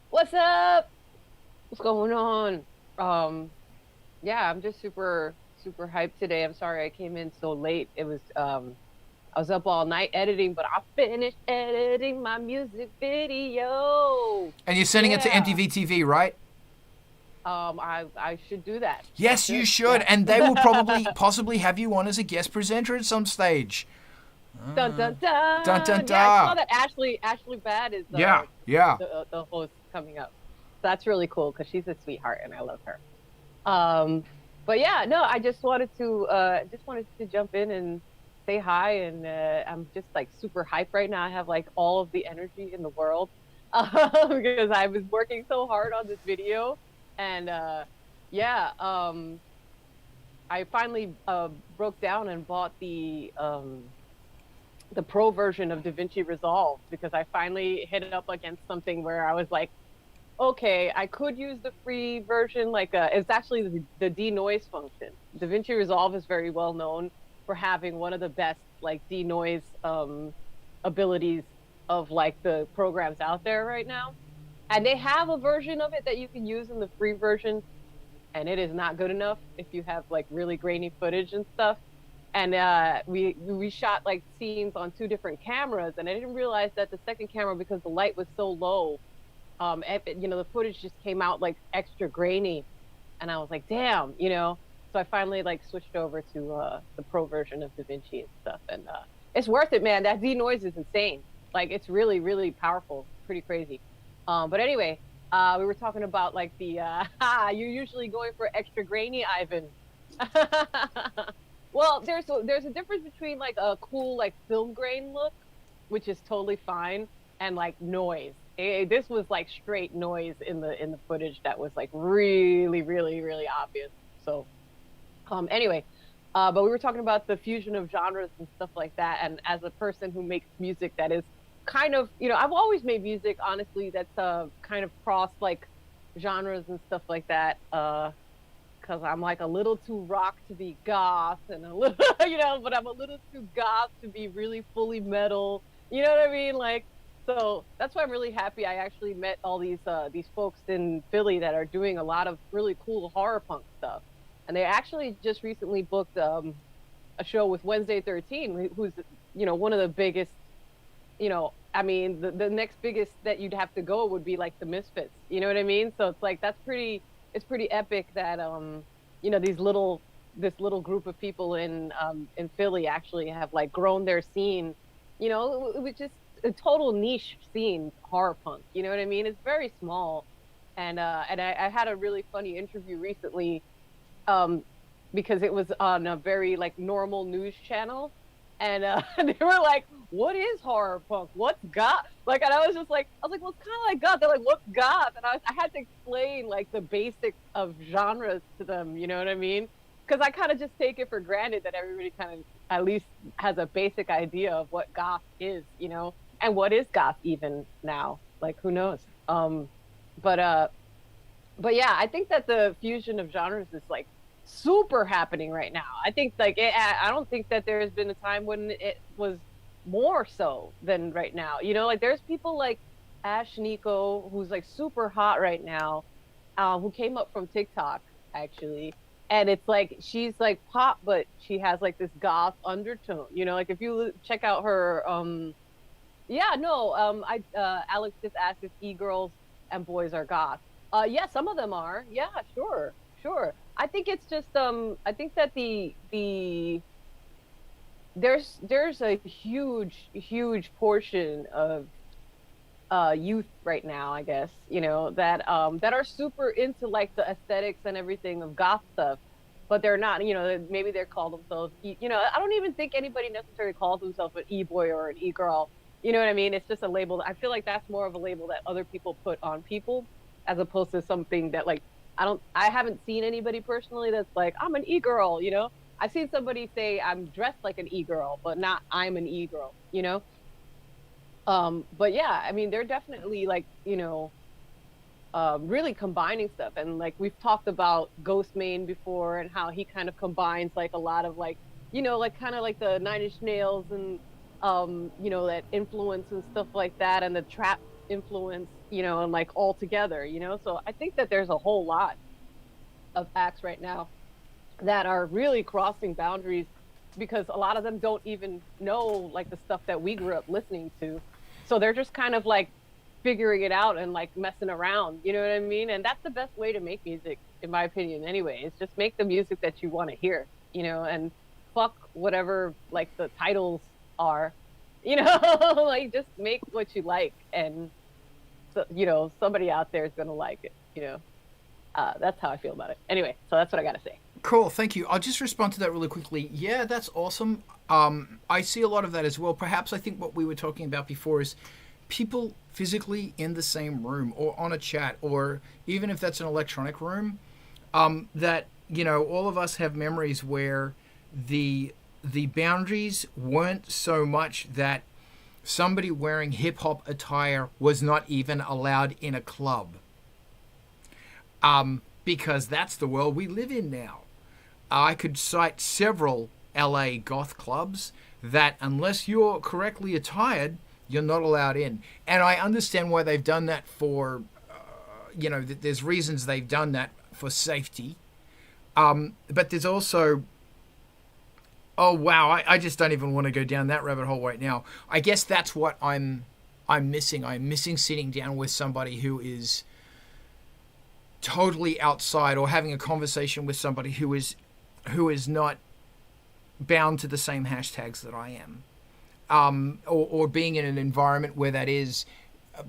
[SPEAKER 8] What's up? What's going on? Yeah, I'm just super hyped today. I'm sorry I came in so late. It was I was up all night editing, but I finished editing my music video.
[SPEAKER 1] And you're sending it to MTV TV, right?
[SPEAKER 8] I should do that.
[SPEAKER 1] Yes, you should. Yeah. And they will possibly have you on as a guest presenter at some stage.
[SPEAKER 8] Dun dun dun.
[SPEAKER 1] Dun, dun,
[SPEAKER 8] Yeah, I saw
[SPEAKER 1] dun.
[SPEAKER 8] that Ashley Bad is
[SPEAKER 1] Yeah.
[SPEAKER 8] the host coming up. That's really cool because she's a sweetheart and I love her. But yeah, no, I just wanted to jump in and say hi, and I'm just like super hyped right now. I have like all of the energy in the world because I was working so hard on this video, and I finally broke down and bought the pro version of DaVinci Resolve because I finally hit it up against something where I was like, okay, I could use the free version. Like, it's actually the denoise function. DaVinci Resolve is very well known for having one of the best like denoise abilities of like the programs out there right now. And they have a version of it that you can use in the free version, and it is not good enough if you have like really grainy footage and stuff. And we shot like scenes on 2 different cameras, and I didn't realize that the second camera, because the light was so low, the footage just came out like extra grainy, and I was like, damn, So I finally like switched over to the pro version of DaVinci and stuff, and it's worth it, man. That denoise is insane. Like, it's really, really powerful, pretty crazy. But anyway, we were talking about like the you're usually going for extra grainy, Ivan. Well, there's a difference between like a cool like film grain look, which is totally fine, and like noise. This was like straight noise in the footage that was like really, really, really obvious. So anyway, but we were talking about the fusion of genres and stuff like that. And as a person who makes music that is kind of, I've always made music, honestly, that's kind of cross like genres and stuff like that. Because I'm like a little too rock to be goth, and a little, but I'm a little too goth to be really fully metal. You know what I mean? Like, so that's why I'm really happy I actually met all these folks in Philly that are doing a lot of really cool horror punk stuff. And they actually just recently booked a show with Wednesday 13, who's, one of the biggest, the next biggest that you'd have to go would be like the Misfits. You know what I mean? So it's like, it's pretty epic that, this little group of people in Philly actually have like grown their scene, which is a total niche scene, horror punk. You know what I mean? It's very small. And I had a really funny interview recently, because it was on a very like normal news channel, and they were like, what is horror punk? What's goth? Like, and I was like, well, it's kind of like goth. They're like, what's goth? And I had to explain like the basics of genres to them. You know what I mean? Because I kind of just take it for granted that everybody kind of at least has a basic idea of what goth is, and what is goth even now. Like, who knows? But yeah, I think that the fusion of genres is like super happening right now. I think like I don't think that there's been a time when it was more so than right now. Like there's people like Ash Nico, who's like super hot right now, who came up from TikTok actually, and it's like she's like pop, but she has like this goth undertone. Like if you check out her, Alex just asked if e-girls and boys are goth. Yeah, some of them are. Yeah, sure. I think it's just I think that there's a huge portion of youth right now, I guess, that are super into like the aesthetics and everything of goth stuff, but they're not, maybe they're called themselves, I don't even think anybody necessarily calls themselves an e-boy or an e-girl. You know what I mean? It's just a label. I feel like that's more of a label that other people put on people, as opposed to something that like, I haven't seen anybody personally that's like, I'm an e-girl, I've seen somebody say I'm dressed like an e-girl, but not I'm an e-girl, But yeah, I mean, they're definitely like, really combining stuff. And like, we've talked about Ghostmane before and how he kind of combines like a lot of like, like kind of like the Nine Inch Nails and, that influence and stuff like that. And the trap influence, and like all together, so I think that there's a whole lot of acts right now that are really crossing boundaries, because a lot of them don't even know like the stuff that we grew up listening to, so they're just kind of like figuring it out and like messing around, you know what I mean? And that's the best way to make music, in my opinion anyway, is just make the music that you want to hear, and fuck whatever like the titles are, you know, like just make what you like, and so, you know, somebody out there is gonna like it, you know. That's how I feel about it. Anyway, so that's what I gotta say.
[SPEAKER 1] Cool, thank you. I'll just respond to that really quickly. Yeah, that's awesome. I see a lot of that as well. Perhaps I think what we were talking about before is people physically in the same room or on a chat, or even if that's an electronic room, that, you know, all of us have memories where the boundaries weren't so much that somebody wearing hip-hop attire was not even allowed in a club. Because that's the world we live in now. I could cite several LA goth clubs that unless you're correctly attired, you're not allowed in. And I understand why they've done that for, you know, there's reasons they've done that for safety. But there's also, oh wow, I just don't even want to go down that rabbit hole right now. I guess that's what I'm missing. I'm missing sitting down with somebody who is totally outside, or having a conversation with somebody who is not bound to the same hashtags that I am, or being in an environment where that is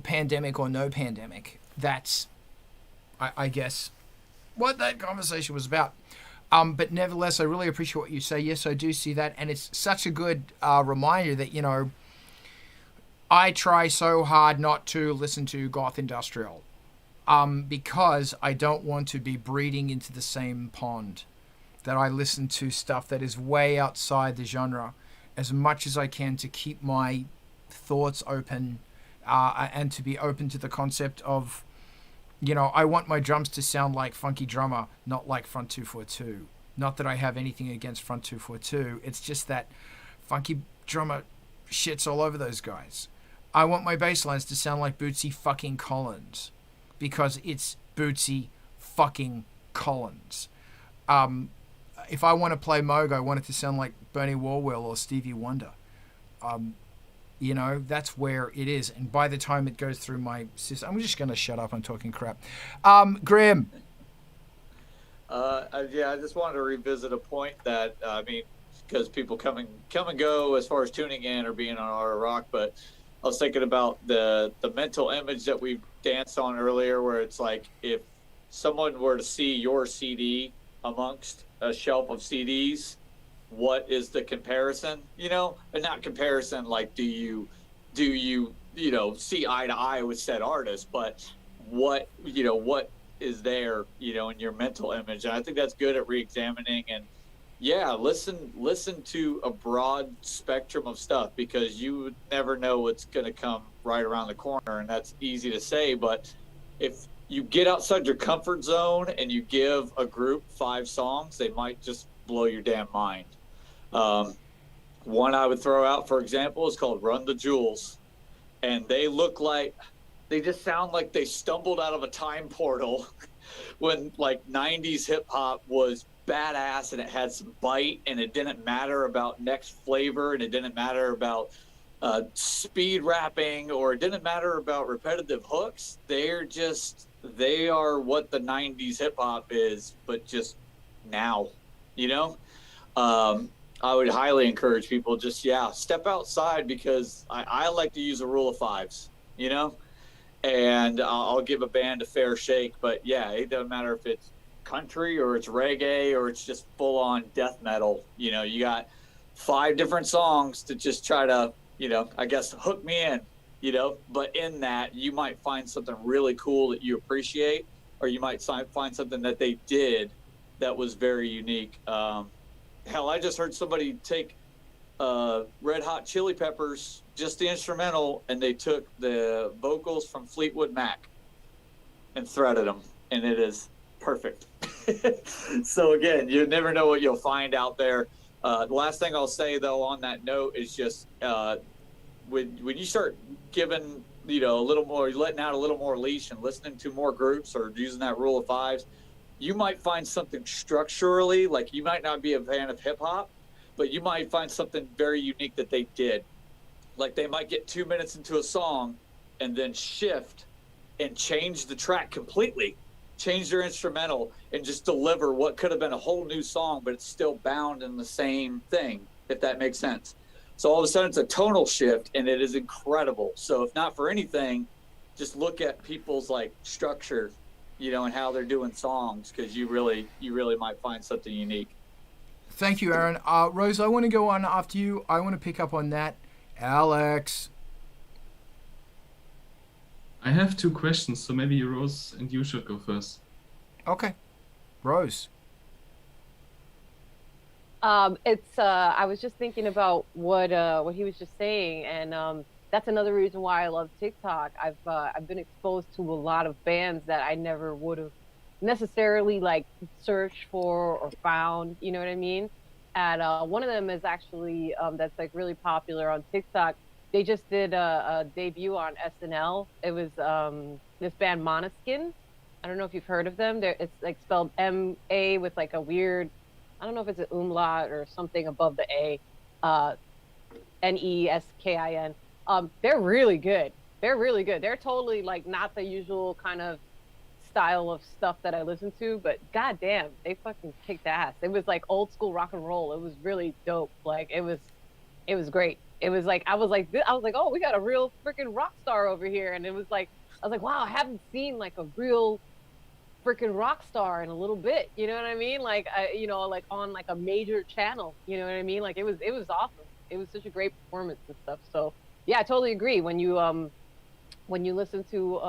[SPEAKER 1] pandemic or no pandemic. That's, I guess, what that conversation was about. But nevertheless, I really appreciate what you say. Yes, I do see that, and it's such a good reminder that, you know, I try so hard not to listen to goth industrial, because I don't want to be breeding into the same pond, that I listen to stuff that is way outside the genre as much as I can to keep my thoughts open, and to be open to the concept of, you know, I want my drums to sound like Funky Drummer, not like Front 242. Not that I have anything against Front 242. It's just that Funky Drummer shits all over those guys. I want my bass lines to sound like Bootsy fucking Collins, because it's Bootsy fucking Collins. If I want to play Moog, I want it to sound like Bernie Worrell or Stevie Wonder. You know, that's where it is. And by the time it goes through my system, I'm just going to shut up. I'm talking crap. Graham.
[SPEAKER 3] Yeah, I just wanted to revisit a point that, I mean, because people come and go as far as tuning in or being on Art of Rock, but I was thinking about the mental image that we danced on earlier, where it's like, if someone were to see your CD amongst a shelf of CDs, what is the comparison? You know, and not comparison like do you know, see eye to eye with said artist, but what is there, you know, in your mental image. And I think that's good at re-examining, and yeah, listen to a broad spectrum of stuff, because you never know what's going to come right around the corner, and that's easy to say, but if you get outside your comfort zone and you give a group 5 songs, they might just blow your damn mind. One I would throw out, for example, is called Run the Jewels, and they just sound like they stumbled out of a time portal when like 90s hip hop was badass and it had some bite, and it didn't matter about next flavor, and it didn't matter about speed rapping, or it didn't matter about repetitive hooks. They are what the 90s hip hop is, but just now, you know. I would highly encourage people just step outside, because I like to use a rule of 5s, you know, and I'll give a band a fair shake. But yeah, it doesn't matter if it's country or it's reggae or it's just full on death metal. You know, you got 5 different songs to just try to, you know, I guess hook me in, you know, but in that you might find something really cool that you appreciate, or you might find something that they did that was very unique. Hell, I just heard somebody take Red Hot Chili Peppers, just the instrumental, and they took the vocals from Fleetwood Mac and threaded them, and it is perfect. So again, you never know what you'll find out there. The last thing I'll say, though, on that note is just when you start giving, you know, a little more, letting out a little more leash and listening to more groups, or using that rule of 5s, you might find something structurally, like you might not be a fan of hip hop, but you might find something very unique that they did. Like they might get 2 minutes into a song and then shift and change the track completely, change their instrumental, and just deliver what could have been a whole new song, but it's still bound in the same thing, if that makes sense. So all of a sudden it's a tonal shift, and it is incredible. So if not for anything, just look at people's like structure, and how they're doing songs, because you really might find something unique.
[SPEAKER 1] Thank you, Aaron. Rose, I want to go on after you. I want to pick up on that. Alex.
[SPEAKER 7] I have 2 questions, so maybe Rose and you should go first.
[SPEAKER 1] Okay. Rose.
[SPEAKER 8] I was just thinking about what he was just saying, and that's another reason why I love TikTok. I've been exposed to a lot of bands that I never would have necessarily like searched for or found, you know what I mean? And one of them is actually that's like really popular on TikTok. They just did a debut on SNL. It was this band Måneskin. I don't know if you've heard of them. It's like spelled M-A with like a weird, I don't know if it's an umlaut or something above the A, N-E-S-K-I-N. They're really good. They're really good. They're totally like not the usual kind of style of stuff that I listen to, but goddamn, they fucking kicked ass. It was like old school rock and roll. It was really dope. Like it was great. It was like I was like, oh, we got a real freaking rock star over here, and it was like I was like, wow, I haven't seen like a real freaking rock star in a little bit. You know what I mean? Like like on like a major channel. You know what I mean? Like it was awesome. It was such a great performance and stuff. So yeah, I totally agree. When you listen to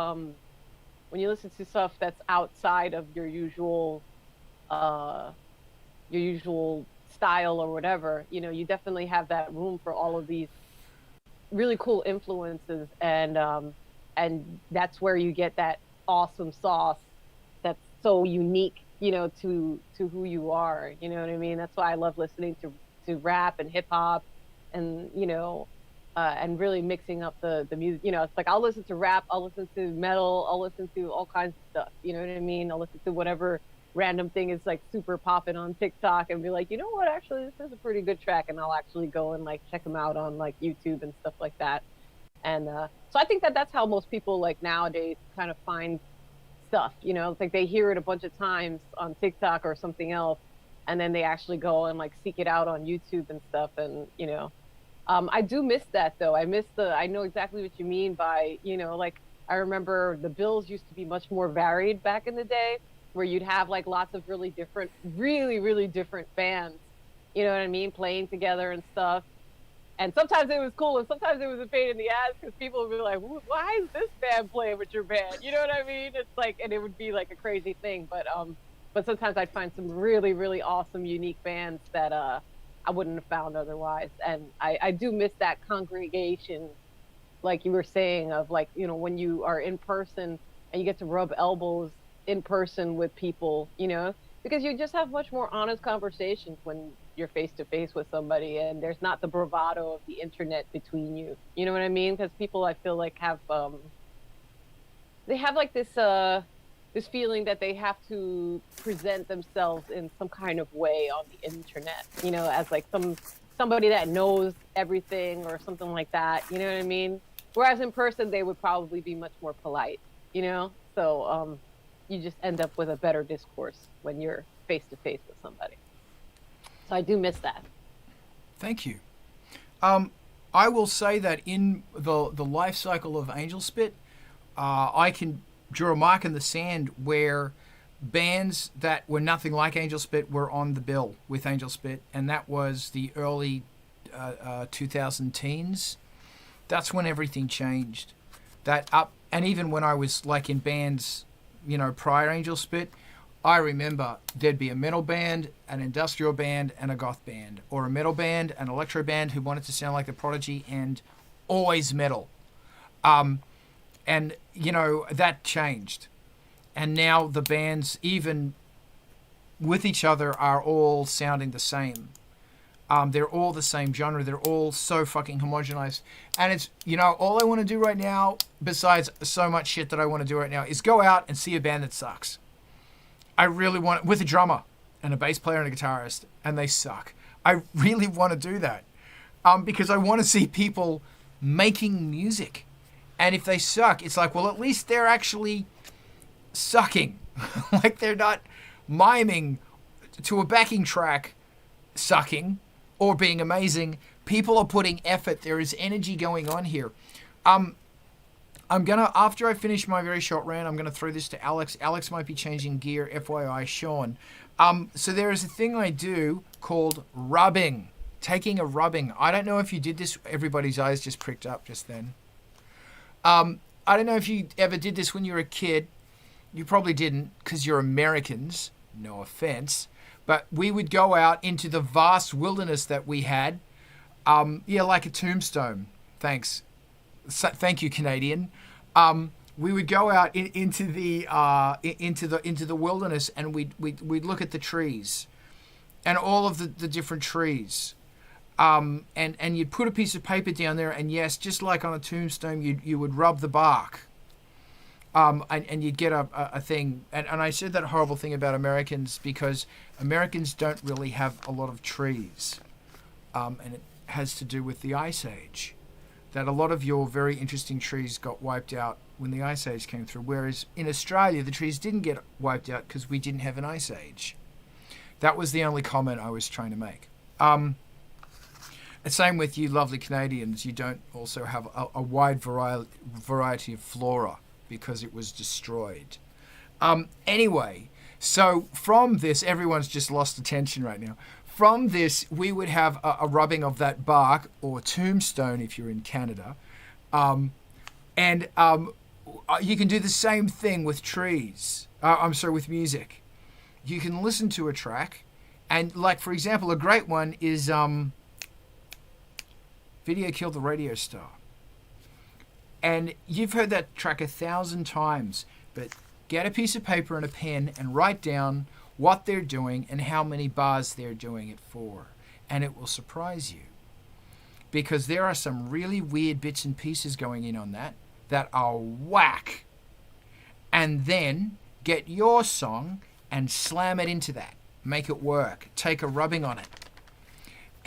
[SPEAKER 8] stuff that's outside of your usual style or whatever, you definitely have that room for all of these really cool influences, and that's where you get that awesome sauce that's so unique, to who you are. You know what I mean? That's why I love listening to rap and hip hop, and and really mixing up the music. It's like I'll listen to rap, I'll listen to metal, I'll listen to all kinds of stuff. You know what I mean? I'll listen to whatever random thing is like super popping on TikTok and be like, you know what, actually this is a pretty good track, and I'll actually go and like check them out on like YouTube and stuff like that. And so I think that's how most people like nowadays kind of find stuff. It's like they hear it a bunch of times on TikTok or something else, and then they actually go and like seek it out on YouTube and stuff. And I do miss that though. I know exactly what you mean by, like I remember the bills used to be much more varied back in the day, where you'd have like lots of really different, really, really different bands, you know what I mean, playing together and stuff. And sometimes it was cool, and sometimes it was a pain in the ass, because people would be like, why is this band playing with your band? You know what I mean? It's like, and it would be like a crazy thing. But sometimes I'd find some really, really awesome, unique bands that I wouldn't have found otherwise. And I do miss that congregation, like you were saying, of like, when you are in person and you get to rub elbows in person with people, because you just have much more honest conversations when you're face to face with somebody, and there's not the bravado of the internet between you. You know what I mean? Because people, I feel like, have they have like this feeling that they have to present themselves in some kind of way on the internet, as like somebody that knows everything or something like that. You know what I mean? Whereas in person, they would probably be much more polite. So you just end up with a better discourse when you're face to face with somebody. So I do miss that.
[SPEAKER 1] Thank you. I will say that in the life cycle of Angelspit, I can draw a mark in the sand where bands that were nothing like Angelspit were on the bill with Angelspit, and that was the early 2000 teens. That's when everything changed. And even when I was like in bands, prior Angelspit, I remember there'd be a metal band, an industrial band, and a goth band, or a metal band, an electro band who wanted to sound like the Prodigy, and always metal. And that changed. And now the bands, even with each other, are all sounding the same. They're all the same genre. They're all so fucking homogenized. And it's, all I want to do right now, besides so much shit that I want to do right now, is go out and see a band that sucks. I really want, with a drummer and a bass player and a guitarist, and they suck. I really want to do that. Because I want to see people making music. And if they suck, it's like, well, at least they're actually sucking. Like they're not miming to a backing track sucking. or being amazing. People are putting effort. There is energy going on here. I'm gonna, after I finish my very short rant, I'm gonna throw this to Alex. Alex might be changing gear, FYI, Sean. So there is a thing I do called rubbing, taking a rubbing. I don't know if you did this. Everybody's eyes just pricked up just then. I don't know if you ever did this when you were a kid. You probably didn't, because you're Americans. No offense. But we would go out into the vast wilderness that we had. Yeah, like a tombstone. Thanks. Thank you, Canadian. We would go out into the wilderness, and we'd look at the trees, and all of the different trees, and you'd put a piece of paper down there, and yes, just like on a tombstone, you would rub the bark, and you'd get a thing. And I said that horrible thing about Americans because Americans don't really have a lot of trees, and it has to do with the Ice Age. That a lot of your very interesting trees got wiped out when the Ice Age came through, whereas in Australia the trees didn't get wiped out because we didn't have an Ice Age. That was the only comment I was trying to make. Same with you lovely Canadians, you don't also have a wide variety of flora because it was destroyed. Anyway, so from this, everyone's just lost attention right now. From this, we would have a rubbing of that bark, or tombstone if you're in Canada. And you can do the same thing with trees. With music. You can listen to a track, and like, for example, a great one is Video Killed the Radio Star. And you've heard that track 1,000 times, but get a piece of paper and a pen and write down what they're doing and how many bars they're doing it for. And it will surprise you. Because there are some really weird bits and pieces going in on that are whack. And then get your song and slam it into that. Make it work. Take a rubbing on it.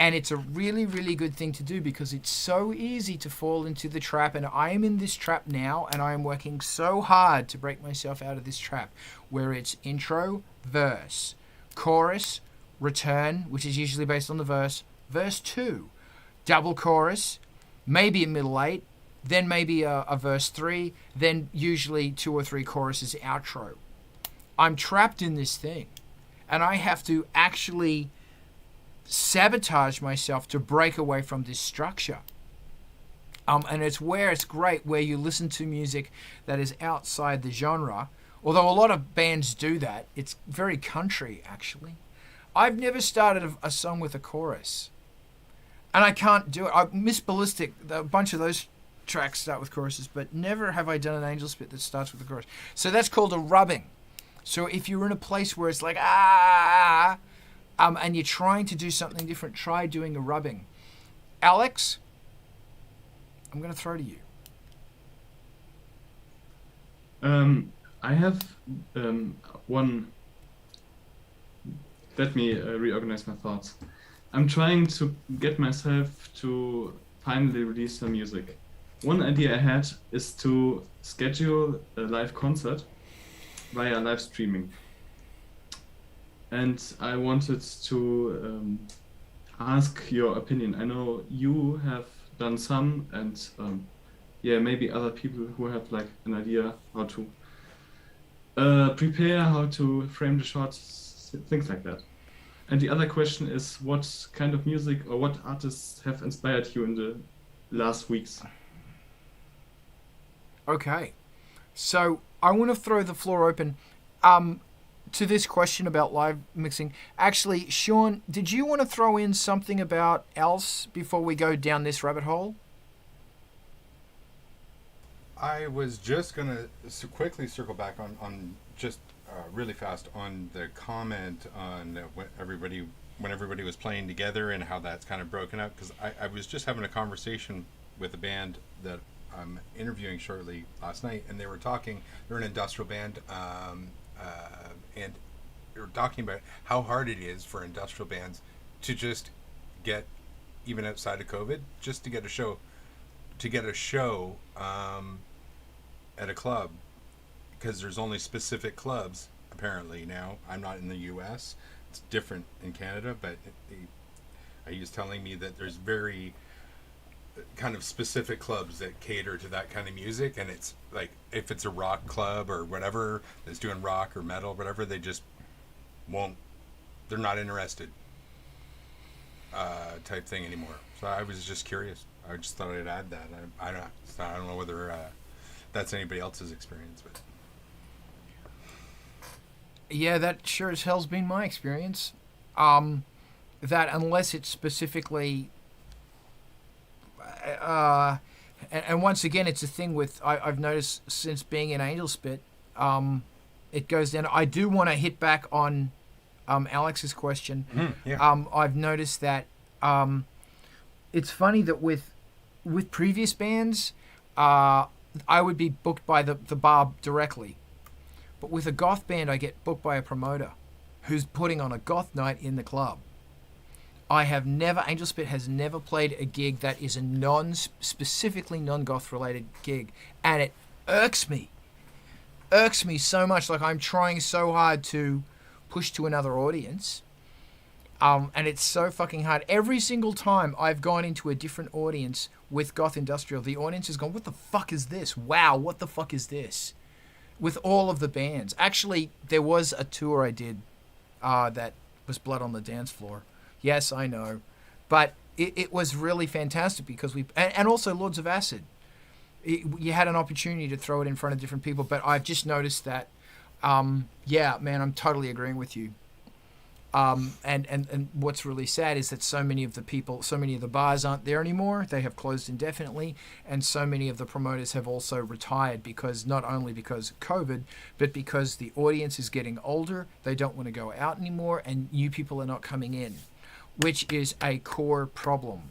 [SPEAKER 1] And it's a really, really good thing to do because it's so easy to fall into the trap. And I am in this trap now, and I am working so hard to break myself out of this trap, where it's intro, verse, chorus, return, which is usually based on the verse 2, double chorus, maybe a middle 8, then maybe a verse 3, then usually 2 or 3 choruses outro. I'm trapped in this thing, and I have to actually sabotage myself to break away from this structure. And it's where it's great, where you listen to music that is outside the genre. Although a lot of bands do that. It's very country, actually. I've never started a song with a chorus. And I can't do it. Miss Ballistic, a bunch of those tracks start with choruses, but never have I done an Angelspit that starts with a chorus. So that's called a rubbing. So if you're in a place where it's like, and you're trying to do something different, try doing a rubbing. Alex, I'm going to throw to you.
[SPEAKER 7] I have one. Let me reorganize my thoughts. I'm trying to get myself to finally release some music. One idea I had is to schedule a live concert via live streaming. And I wanted to ask your opinion. I know you have done some, and maybe other people who have like an idea how to prepare, how to frame the shots, things like that. And the other question is, what kind of music or what artists have inspired you in the last weeks?
[SPEAKER 1] Okay, so I want to throw the floor open to this question about live mixing. Actually, Sean, did you want to throw in something about else before we go down this rabbit hole?
[SPEAKER 6] I was just going to quickly circle back on just really fast on the comment on when everybody was playing together and how that's kind of broken up, because I was just having a conversation with a band that I'm interviewing shortly last night, and they were talking, they're an industrial band, and they were talking about how hard it is for industrial bands to just get, even outside of COVID, just to get a show at a club, because there's only specific clubs apparently now. I'm not in the US, it's different in Canada, but He was telling me that there's very kind of specific clubs that cater to that kind of music, and it's like if it's a rock club or whatever that's doing rock or metal, whatever, they just won't. They're not interested, type thing anymore. So I was just curious. I just thought I'd add that. I don't know whether that's anybody else's experience, but
[SPEAKER 1] Yeah, that sure as hell's been my experience. That unless it's specifically, and once again, it's a thing with I've noticed since being in Angelspit, it goes down. I do want to hit back on Alex's question.
[SPEAKER 6] yeah.
[SPEAKER 1] I've noticed that it's funny that with previous bands, I would be booked by the bar directly. But with a goth band, I get booked by a promoter who's putting on a goth night in the club. Angelspit has never played a gig that is a specifically non-goth related gig. And it irks me. Irks me so much. Like I'm trying so hard to push to another audience. And it's so fucking hard. Every single time I've gone into a different audience with goth industrial, the audience has gone, what the fuck is this? Wow, what the fuck is this? With all of the bands. Actually, there was a tour I did that was Blood on the Dance Floor. Yes, I know. But it was really fantastic because and also Lords of Acid. You had an opportunity to throw it in front of different people, but I've just noticed that, yeah, man, I'm totally agreeing with you. And what's really sad is that so many of the bars aren't there anymore. They have closed indefinitely, and so many of the promoters have also retired because not only because of COVID, but because the audience is getting older. They don't want to go out anymore, and new people are not coming in, which is a core problem.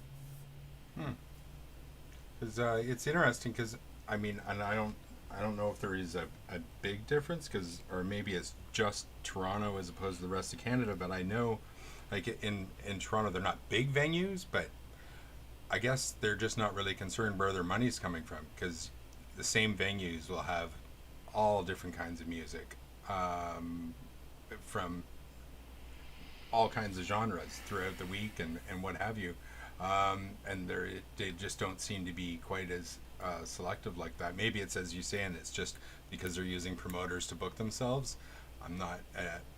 [SPEAKER 6] It's interesting because I mean, and I don't know if there is a big difference or maybe it's just Toronto as opposed to the rest of Canada, but I know like in Toronto they're not big venues, but I guess they're just not really concerned where their money's coming from because the same venues will have all different kinds of music from all kinds of genres throughout the week and what have you, and they just don't seem to be quite as selective like that. Maybe it's as you say, and it's just because they're using promoters to book themselves. I'm not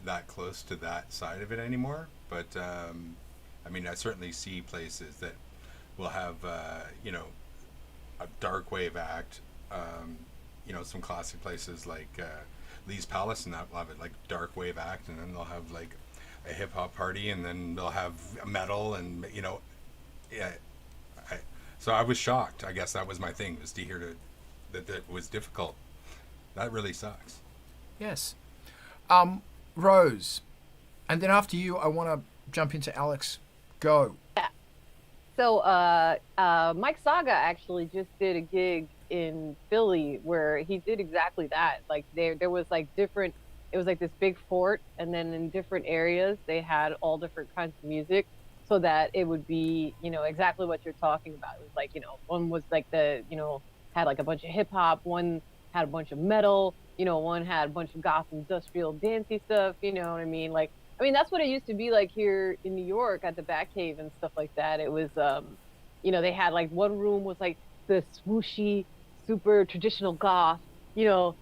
[SPEAKER 6] that close to that side of it anymore, but I mean, I certainly see places that will have a dark wave act, some classic places like Lee's Palace, and that will have it like dark wave act, and then they'll have like a hip hop party, and then they'll have metal, and yeah. So I was shocked. I guess that was my thing, was to hear that it was difficult. That really sucks.
[SPEAKER 1] Yes. Rose, and then after you, I want to jump into Alex. Go.
[SPEAKER 8] Yeah. So Mike Saga actually just did a gig in Philly where he did exactly that. Like there was like different, it was like this big fort, and then in different areas they had all different kinds of music, so that it would be, exactly what you're talking about. It was like, one was like had like a bunch of hip hop, one had a bunch of metal, one had a bunch of goth industrial dancey stuff, you know what I mean? Like, that's what it used to be like here in New York at the Batcave and stuff like that. It was, they had like one room was like the swooshy, super traditional goth, kind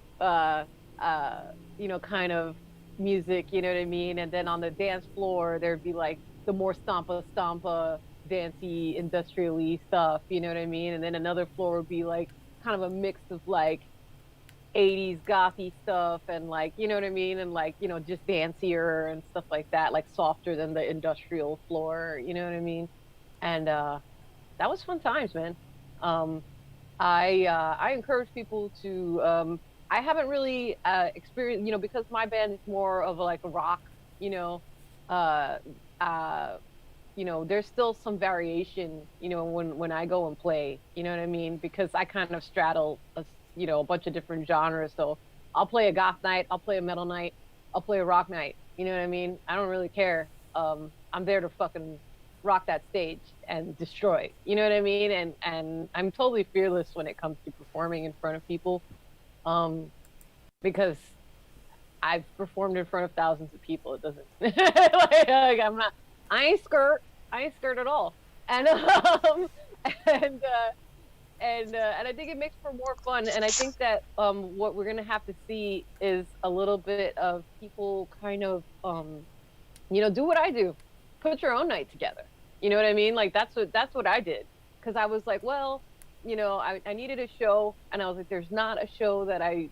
[SPEAKER 8] of music, you know what I mean? And then on the dance floor, there'd be like the more stompa, dancey, industrially stuff, you know what I mean? And then another floor would be like kind of a mix of like 80s gothy stuff and like, you know what I mean? And like, just dancier and stuff like that, like softer than the industrial floor, you know what I mean? And that was fun times, man. I encourage people to, I haven't really experienced, because my band is more of like a rock, there's still some variation, when I go and play, you know what I mean? Because I kind of straddle, a bunch of different genres. So I'll play a goth night, I'll play a metal night, I'll play a rock night. You know what I mean? I don't really care. I'm there to fucking rock that stage and destroy. You know what I mean? And I'm totally fearless when it comes to performing in front of people, because I've performed in front of thousands of people. It doesn't like I ain't skirt. I ain't scared at all. And and I think it makes for more fun. And I think that what we're gonna have to see is a little bit of people kind of do what I do, put your own night together. You know what I mean? Like that's what I did, because I was like, well, I needed a show, and I was like, there's not a show that I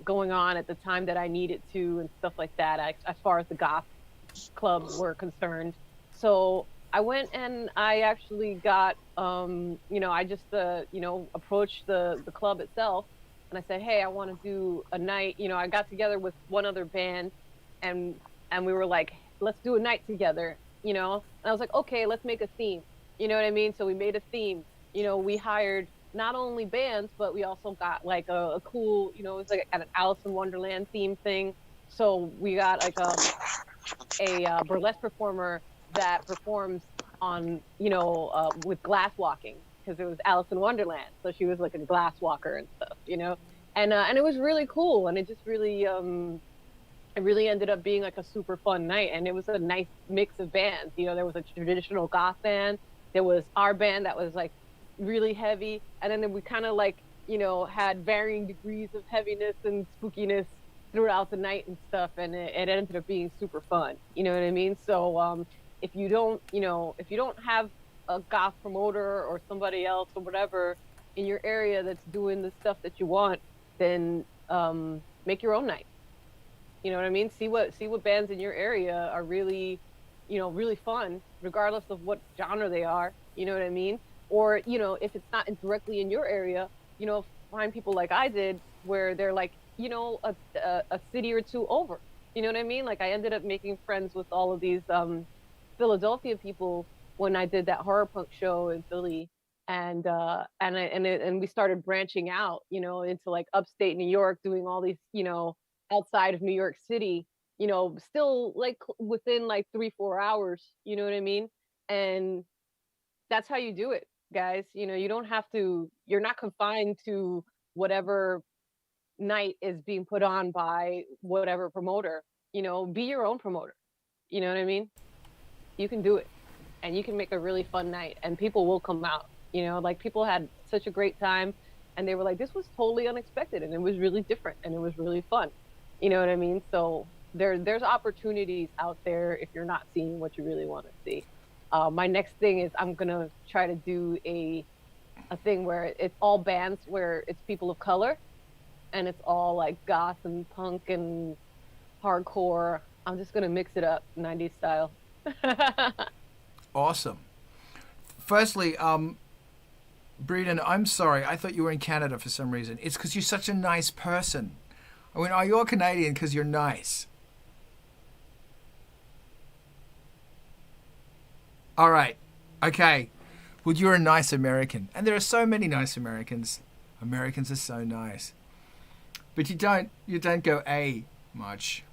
[SPEAKER 8] going on at the time that I needed to, and stuff like that, as far as the goth clubs were concerned. So I went and I actually got, I just, approached the club itself, and I said, hey, I want to do a night. I got together with one other band, and we were like, let's do a night together, And I was like, okay, let's make a theme. You know what I mean? So we made a theme. We hired not only bands, but we also got like a cool, it was like an Alice in Wonderland theme thing. So we got like a burlesque performer that performs on, with glass walking, because it was Alice in Wonderland. So she was like a glass walker and stuff, and it was really cool. And it just really, it really ended up being like a super fun night. And it was a nice mix of bands. There was a traditional goth band. There was our band that was like really heavy. And then we kind of like, had varying degrees of heaviness and spookiness throughout the night and stuff. And it ended up being super fun. You know what I mean? So if you don't have a goth promoter or somebody else or whatever in your area that's doing the stuff that you want, then make your own night. You know what I mean? See what bands in your area are really, really fun, regardless of what genre they are. You know what I mean? Or, if it's not directly in your area, find people like I did, where they're like, a city or two over. You know what I mean? Like I ended up making friends with all of these Philadelphia people when I did that horror punk show in Philly, and we started branching out, into like upstate New York, doing all these, outside of New York City, still like within like 3-4 hours, you know what I mean? And that's how you do it, guys. You don't have to, you're not confined to whatever night is being put on by whatever promoter. Be your own promoter. You know what I mean? You can do it, and you can make a really fun night, and people will come out. Like people had such a great time, and they were like, this was totally unexpected, and it was really different, and it was really fun. You know what I mean? So there's opportunities out there if you're not seeing what you really want to see. My next thing is I'm gonna try to do a thing where it's all bands where it's people of color, and it's all like goth and punk and hardcore. I'm just gonna mix it up, 90s style.
[SPEAKER 1] Awesome. Firstly, Breeden, I'm sorry. I thought you were in Canada for some reason. It's because you're such a nice person. I mean, you're Canadian because you're nice. All right. Okay. Well, you're a nice American. And there are so many nice Americans. Americans are so nice. But you don't go A much.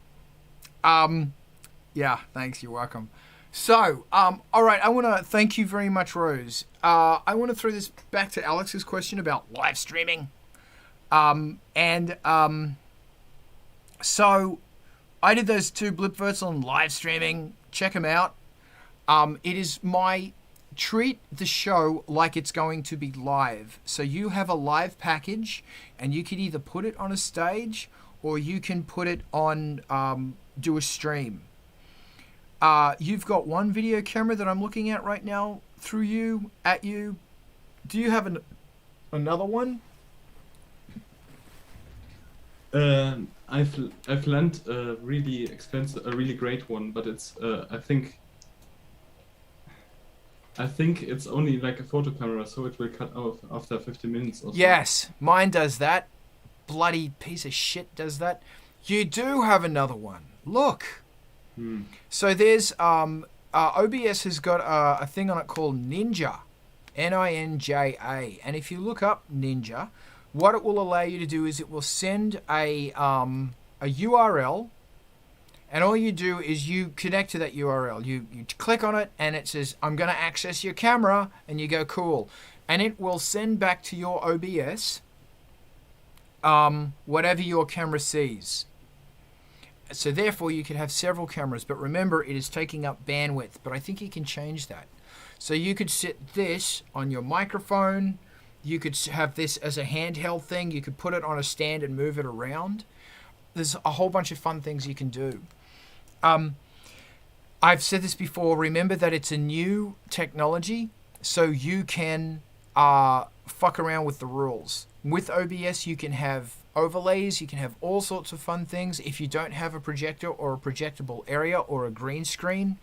[SPEAKER 1] Yeah, thanks. You're welcome. So, all right. I want to thank you very much, Rose. I want to throw this back to Alex's question about live streaming. So I did those 2 blipverts on live streaming. Check them out. It is treat the show like it's going to be live. So you have a live package, and you can either put it on a stage or you can put it on, do a stream. You've got one video camera that I'm looking at right now through you, at you. Do you have another one?
[SPEAKER 7] I've lent a really expensive, a really great one, but it's I think it's only like a photo camera, so it will cut off after 50 minutes or so.
[SPEAKER 1] Yes, mine does that. Bloody piece of shit does that. You do have another one. Look. So there's OBS has got a thing on it called Ninja, Ninja, and if you look up Ninja, what it will allow you to do is it will send a URL, and all you do is you connect to that URL. You click on it, and it says, I'm going to access your camera, and you go, cool. And it will send back to your OBS whatever your camera sees. So therefore you could have several cameras, but remember it is taking up bandwidth, but I think you can change that. So you could sit this on your microphone, you could have this as a handheld thing, you could put it on a stand and move it around. There's a whole bunch of fun things you can do. I've said this before, remember that it's a new technology, so you can fuck around with the rules. With OBS you can have overlays, you can have all sorts of fun things. If you don't have a projector or a projectable area or a green screen,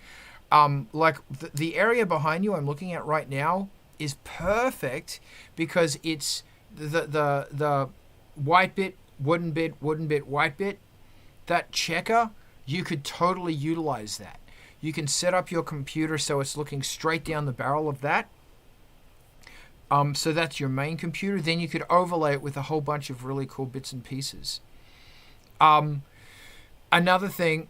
[SPEAKER 1] like the area behind you I'm looking at right now is perfect because it's the white bit, wooden bit, white bit. That checker, you could totally utilize that. You can set up your computer so it's looking straight down the barrel of that. So that's your main computer. Then you could overlay it with a whole bunch of really cool bits and pieces. Another thing,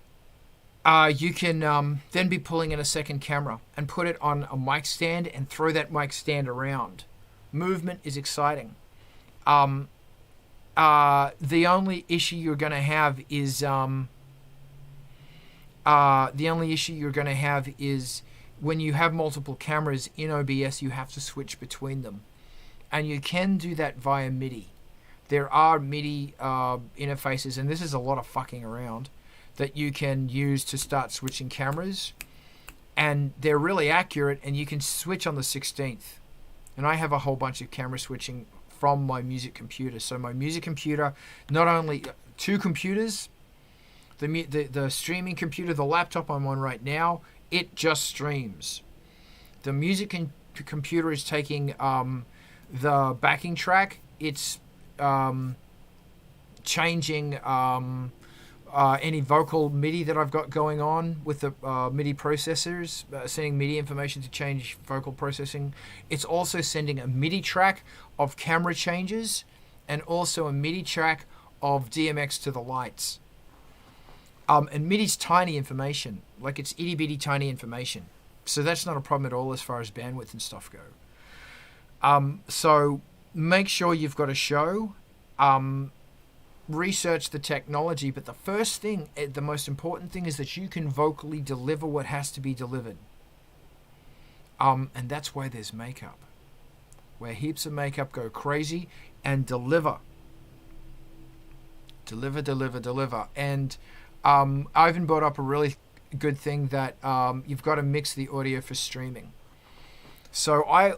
[SPEAKER 1] you can then be pulling in a second camera and put it on a mic stand and throw that mic stand around. Movement is exciting. The only issue you're going to have is when you have multiple cameras in OBS, you have to switch between them. And you can do that via MIDI. There are MIDI interfaces, and this is a lot of fucking around, that you can use to start switching cameras. And they're really accurate, and you can switch on the 16th. And I have a whole bunch of camera switching from my music computer. So my music computer, not only 2 computers, the streaming computer, the laptop I'm on right now, it just streams. The music computer is taking the backing track. It's changing any vocal MIDI that I've got going on with the MIDI processors, sending MIDI information to change vocal processing. It's also sending a MIDI track of camera changes and also a MIDI track of DMX to the lights. And MIDI's tiny information, like it's itty bitty tiny information. So that's not a problem at all as far as bandwidth and stuff go. So make sure you've got a show. Research the technology, but the first thing, the most important thing is that you can vocally deliver what has to be delivered. And that's why there's makeup. Where heaps of makeup go crazy and deliver. Deliver. And Ivan brought up a really good thing that you've got to mix the audio for streaming. So I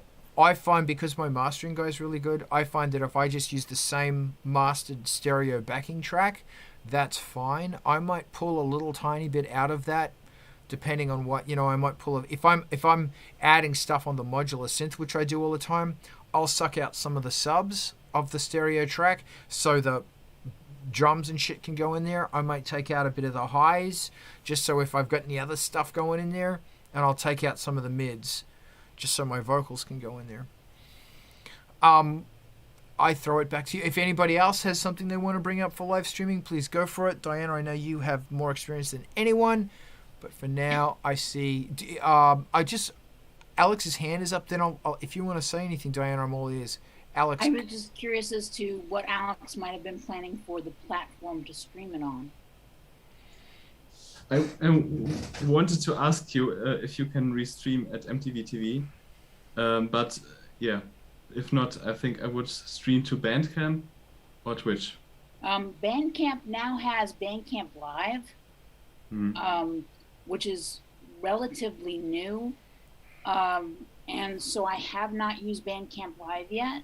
[SPEAKER 1] find, because my mastering goes really good, I find that if I just use the same mastered stereo backing track, that's fine. I might pull a little tiny bit out of that, depending on what, I might pull. If I'm adding stuff on the modular synth, which I do all the time, I'll suck out some of the subs of the stereo track, so the drums and shit can go in there. I might take out a bit of the highs, just so if I've got any other stuff going in there, and I'll take out some of the mids, just so my vocals can go in there. I throw it back to you. If anybody else has something they want to bring up for live streaming, please go for it. Diana, I know you have more experience than anyone, but for now, I see. Alex's hand is up. Then if you want to say anything, Diana, I'm all ears. Alex.
[SPEAKER 2] I was just curious as to what Alex might have been planning for the platform to stream it on.
[SPEAKER 7] I wanted to ask you if you can restream at MTV TV, but yeah, if not, I think I would stream to Bandcamp or Twitch.
[SPEAKER 2] Bandcamp now has Bandcamp Live, which is relatively new, and so I have not used Bandcamp Live yet.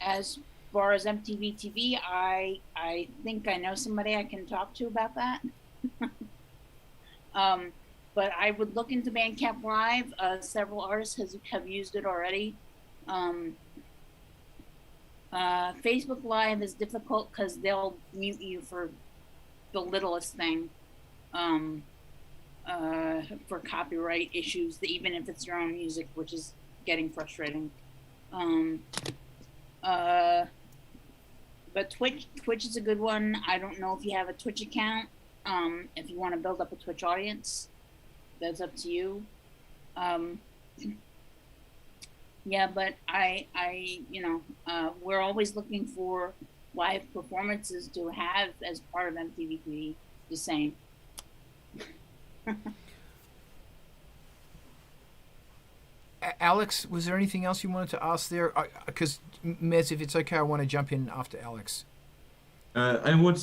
[SPEAKER 2] As far as MTV TV, I think I know somebody I can talk to about that. But I would look into Bandcamp Live. Several artists have used it already. Facebook Live is difficult because they'll mute you for the littlest thing, for copyright issues, even if it's your own music, which is getting frustrating. But Twitch is a good one. I don't know if you have a Twitch account. If you want to build up a Twitch audience, that's up to you. Yeah, but we're always looking for live performances to have as part of MTV TV. the same.
[SPEAKER 1] Alex, was there anything else you wanted to ask there? Because Mez, if it's okay, I want to jump in after Alex.
[SPEAKER 7] I would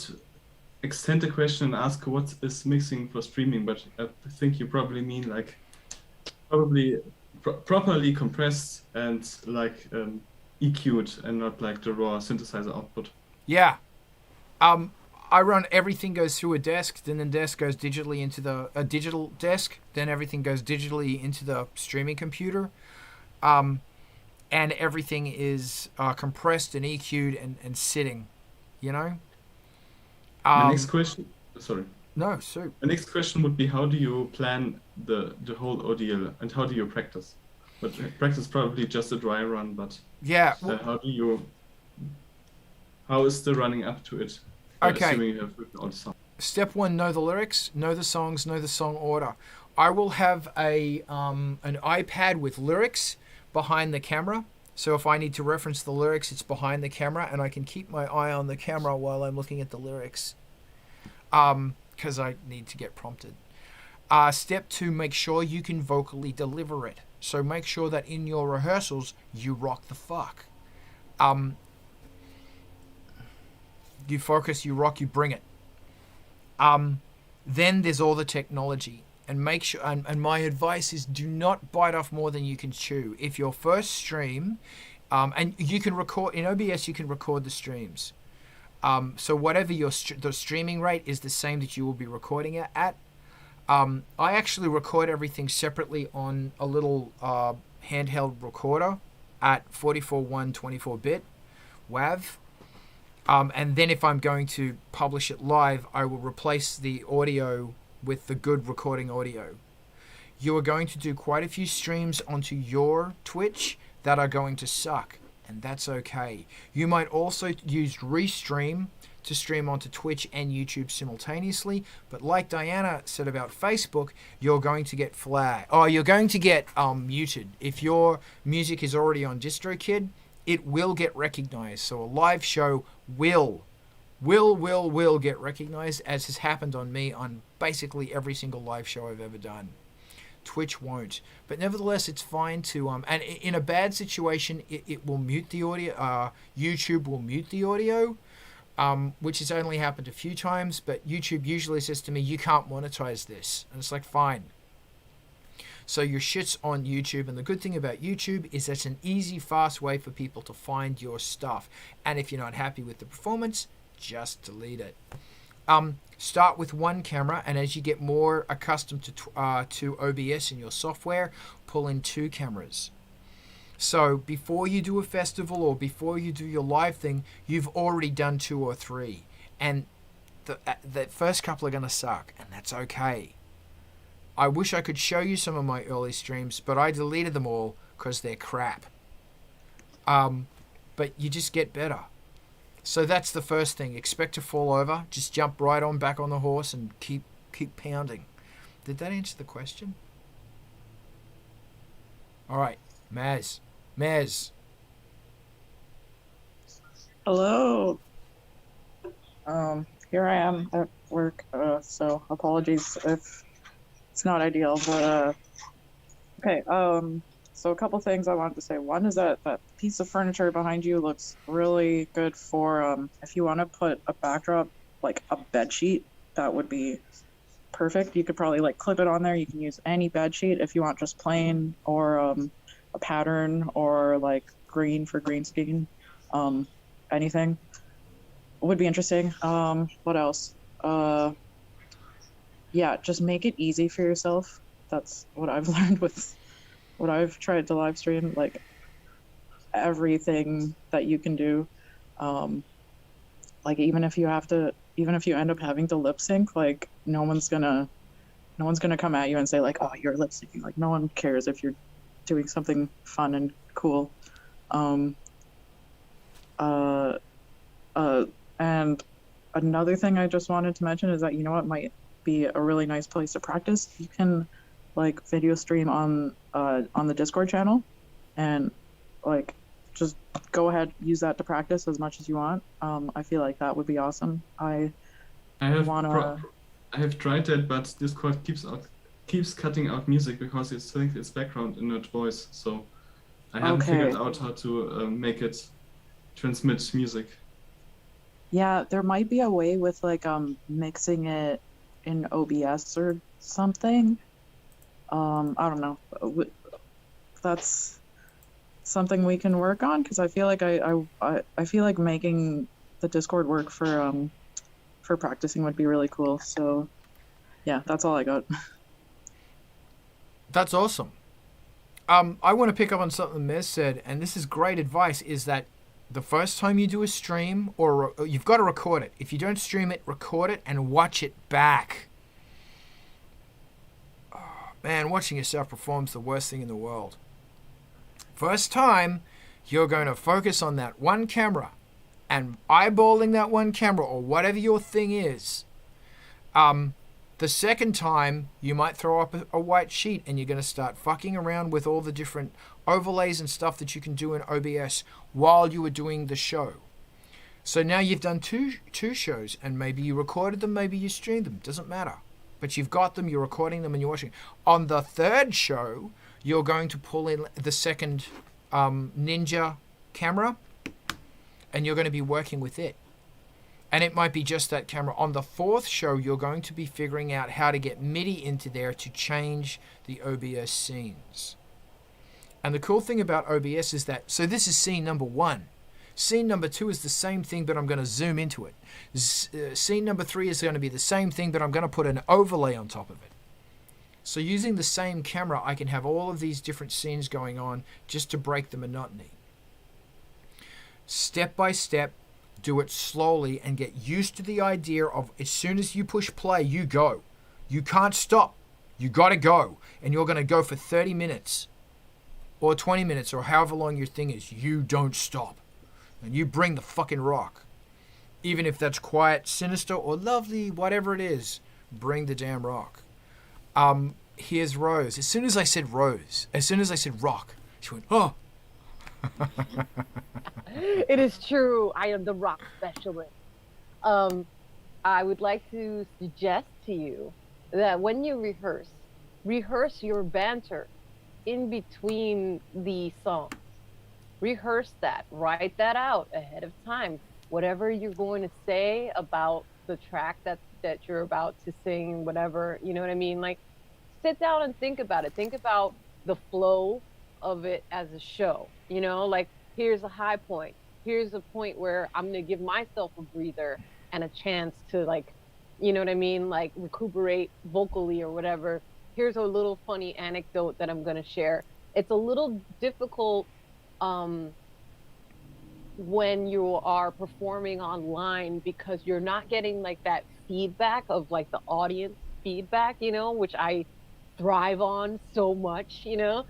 [SPEAKER 7] extend the question and ask what is mixing for streaming, but I think you probably mean like probably properly compressed and like EQ'd and not like the raw synthesizer output.
[SPEAKER 1] Yeah. I run everything goes through a desk, then the desk goes digitally into a digital desk, then everything goes digitally into the streaming computer, and everything is compressed and EQ'd and sitting, you know.
[SPEAKER 7] The next question, sorry.
[SPEAKER 1] No, so
[SPEAKER 7] the next question would be, how do you plan the whole ODL and how do you practice? But practice probably just a dry run, but
[SPEAKER 1] yeah.
[SPEAKER 7] How is the running up to it?
[SPEAKER 1] Okay.
[SPEAKER 7] Assuming you have written all the songs.
[SPEAKER 1] Step 1: know the lyrics, know the songs, know the song order. I will have an iPad with lyrics behind the camera. So if I need to reference the lyrics, it's behind the camera, and I can keep my eye on the camera while I'm looking at the lyrics, because I need to get prompted. Step 2: make sure you can vocally deliver it. So make sure that in your rehearsals you rock the fuck. You focus, you rock, you bring it. Then there's all the technology, and make sure. And my advice is, do not bite off more than you can chew. If your first stream, and you can record in OBS, you can record the streams. So whatever the streaming rate is the same that you will be recording it at. I actually record everything separately on a little handheld recorder at 44.1 24-bit WAV. And then if I'm going to publish it live, I will replace the audio with the good recording audio. You are going to do quite a few streams onto your Twitch that are going to suck, and that's okay. You might also use Restream to stream onto Twitch and YouTube simultaneously, but like Diana said about Facebook, you're going to get flagged. Oh, you're going to get muted. If your music is already on DistroKid, it will get recognized. So a live show will get recognized, as has happened on me on basically every single live show I've ever done. Twitch won't, but nevertheless it's fine to and in a bad situation it will mute the audio. YouTube will mute the audio, which has only happened a few times, but YouTube usually says to me, you can't monetize this, and it's like, fine. So your shit's on YouTube, and the good thing about YouTube is that's an easy, fast way for people to find your stuff. And if you're not happy with the performance, just delete it. Start with one camera, and as you get more accustomed to OBS in your software, pull in 2 cameras. So before you do a festival or before you do your live thing, you've already done 2 or 3, and the first couple are going to suck, and that's okay. I wish I could show you some of my early streams, but I deleted them all because they're crap. But you just get better. So that's the first thing. Expect to fall over. Just jump right on back on the horse and keep pounding. Did that answer the question? All right, Maz.
[SPEAKER 9] Hello. Here I am at work, so apologies if it's not ideal, but okay. So a couple things I wanted to say. One is that piece of furniture behind you looks really good for if you want to put a backdrop, like a bed sheet, that would be perfect. You could probably like clip it on there. You can use any bed sheet if you want just plain, or a pattern, or like green for green screen. Anything would be interesting. What else? Yeah, just make it easy for yourself. That's what I've learned with what I've tried to live stream, like everything that you can do. Like even if you end up having to lip sync, like no one's gonna come at you and say like, oh, you're lip syncing. Like no one cares if you're doing something fun and cool. And another thing I just wanted to mention is that, you know what might be a really nice place to practice? You can like video stream on the Discord channel, and like just go ahead, use that to practice as much as you want. I feel like that would be awesome. I
[SPEAKER 7] have
[SPEAKER 9] wanna
[SPEAKER 7] I have tried that, but Discord keeps cutting out music because it thinks it's background and not voice. So I haven't figured out how to make it transmit music.
[SPEAKER 9] Yeah, there might be a way with like mixing it in OBS or something. I don't know. That's something we can work on, because I feel like I feel like making the Discord work for practicing would be really cool. So yeah, that's all I got.
[SPEAKER 1] That's awesome. I want to pick up on something Mez said, and this is great advice, is that the first time you do a stream, or you've got to record it. If you don't stream it, record it and watch it back. Oh, man, watching yourself perform is the worst thing in the world. First time, you're going to focus on that one camera and eyeballing that one camera or whatever your thing is. The second time, you might throw up a white sheet and you're going to start fucking around with all the different overlays and stuff that you can do in OBS while you were doing the show. So now you've done two shows, and maybe you recorded them, maybe you streamed them, doesn't matter. But you've got them, you're recording them, and you're watching. On the third show, you're going to pull in the second Ninja camera, and you're going to be working with it. And it might be just that camera. On the fourth show, you're going to be figuring out how to get MIDI into there to change the OBS scenes. And the cool thing about OBS is that, so this is scene number 1. Scene number 2 is the same thing, but I'm going to zoom into it. Scene number 3 is going to be the same thing, but I'm going to put an overlay on top of it. So using the same camera, I can have all of these different scenes going on just to break the monotony. Step by step, do it slowly and get used to the idea of as soon as you push play, you go. You can't stop. You got to go. And you're going to go for 30 minutes or 20 minutes or however long your thing is. You don't stop. And you bring the fucking rock. Even if that's quiet, sinister, or lovely, whatever it is, bring the damn rock. Here's Rose. As soon as I said rock, she went, oh.
[SPEAKER 8] It is true. I am the rock specialist. I would like to suggest to you that when you rehearse your banter in between the songs. Rehearse that. Write that out ahead of time. Whatever you're going to say about the track that you're about to sing, whatever, you know what I mean? Like, sit down and think about it. Think about the flow of it as a show. You know, like, here's a high point. Here's a point where I'm going to give myself a breather and a chance to, like, you know what I mean? Like, recuperate vocally or whatever. Here's a little funny anecdote that I'm going to share. It's a little difficult when you are performing online because you're not getting like that feedback of like the audience feedback, you know, which I thrive on so much, you know.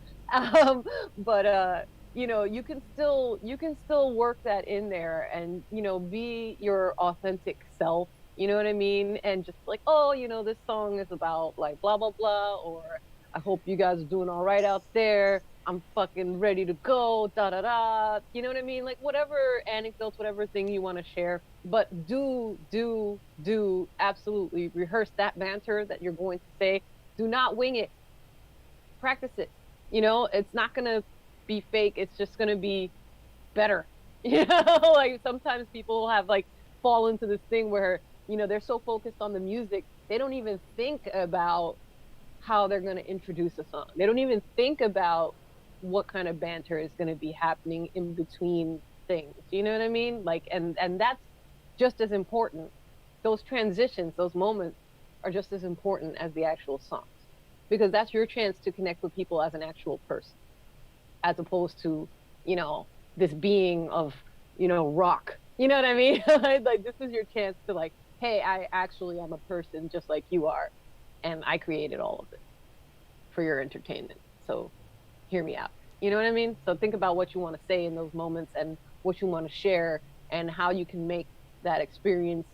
[SPEAKER 8] But you know, you can still work that in there and, you know, be your authentic self, you know what I mean? And just like, oh, you know, this song is about like blah blah blah, or I hope you guys are doing all right out there. I'm fucking ready to go, da da da. You know what I mean? Like, whatever anecdotes, whatever thing you want to share, but do absolutely rehearse that banter that you're going to say. Do not wing it. Practice it. You know, it's not gonna be fake. It's just gonna be better. You know, like sometimes people have like fall into this thing where, you know, they're so focused on the music, they don't even think about how they're gonna introduce a song. They don't even think about what kind of banter is going to be happening in between things. You know what I mean? Like, and that's just as important. Those transitions, those moments are just as important as the actual songs, because that's your chance to connect with people as an actual person, as opposed to, you know, this being of, you know, rock. You know what I mean? Like, this is your chance to like, hey, I actually am a person just like you are, and I created all of it for your entertainment. So hear me out. You know what I mean? So think about what you want to say in those moments and what you want to share and how you can make that experience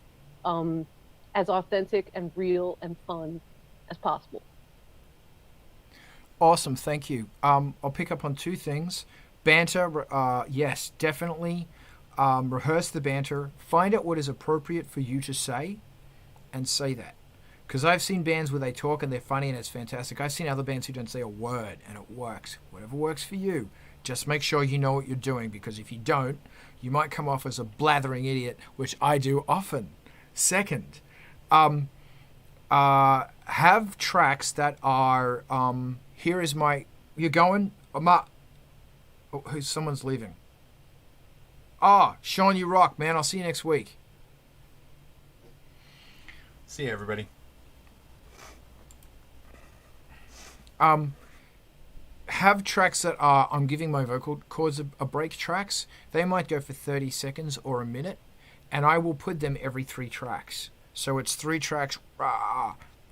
[SPEAKER 8] as authentic and real and fun as possible.
[SPEAKER 1] Awesome, thank you. I'll pick up on two things. Banter, yes, definitely. Rehearse the banter. Find out what is appropriate for you to say and say that. Because I've seen bands where they talk and they're funny and it's fantastic. I've seen other bands who don't say a word and it works. Whatever works for you. Just make sure you know what you're doing, because if you don't, you might come off as a blathering idiot, which I do often. Second, have tracks that are, here is my, you're going, someone's leaving. Sean, you rock, man. I'll see you next week.
[SPEAKER 6] See you, everybody.
[SPEAKER 1] Have tracks that are, I'm giving my vocal cords a break tracks. They might go for 30 seconds or a minute, and I will put them every 3 tracks. So it's 3 tracks,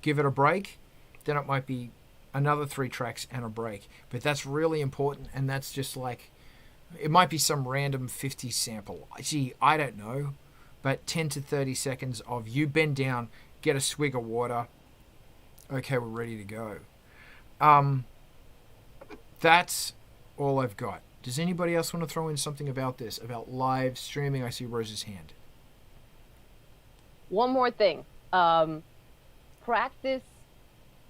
[SPEAKER 1] give it a break, then it might be another 3 tracks and a break. But that's really important, and that's just like, it might be some random 50 sample. Gee, I don't know, but 10 to 30 seconds of you bend down, get a swig of water. Okay, we're ready to go. That's all I've got. Does anybody else want to throw in something about this, about live streaming? I see Rose's hand.
[SPEAKER 8] One more thing. Practice,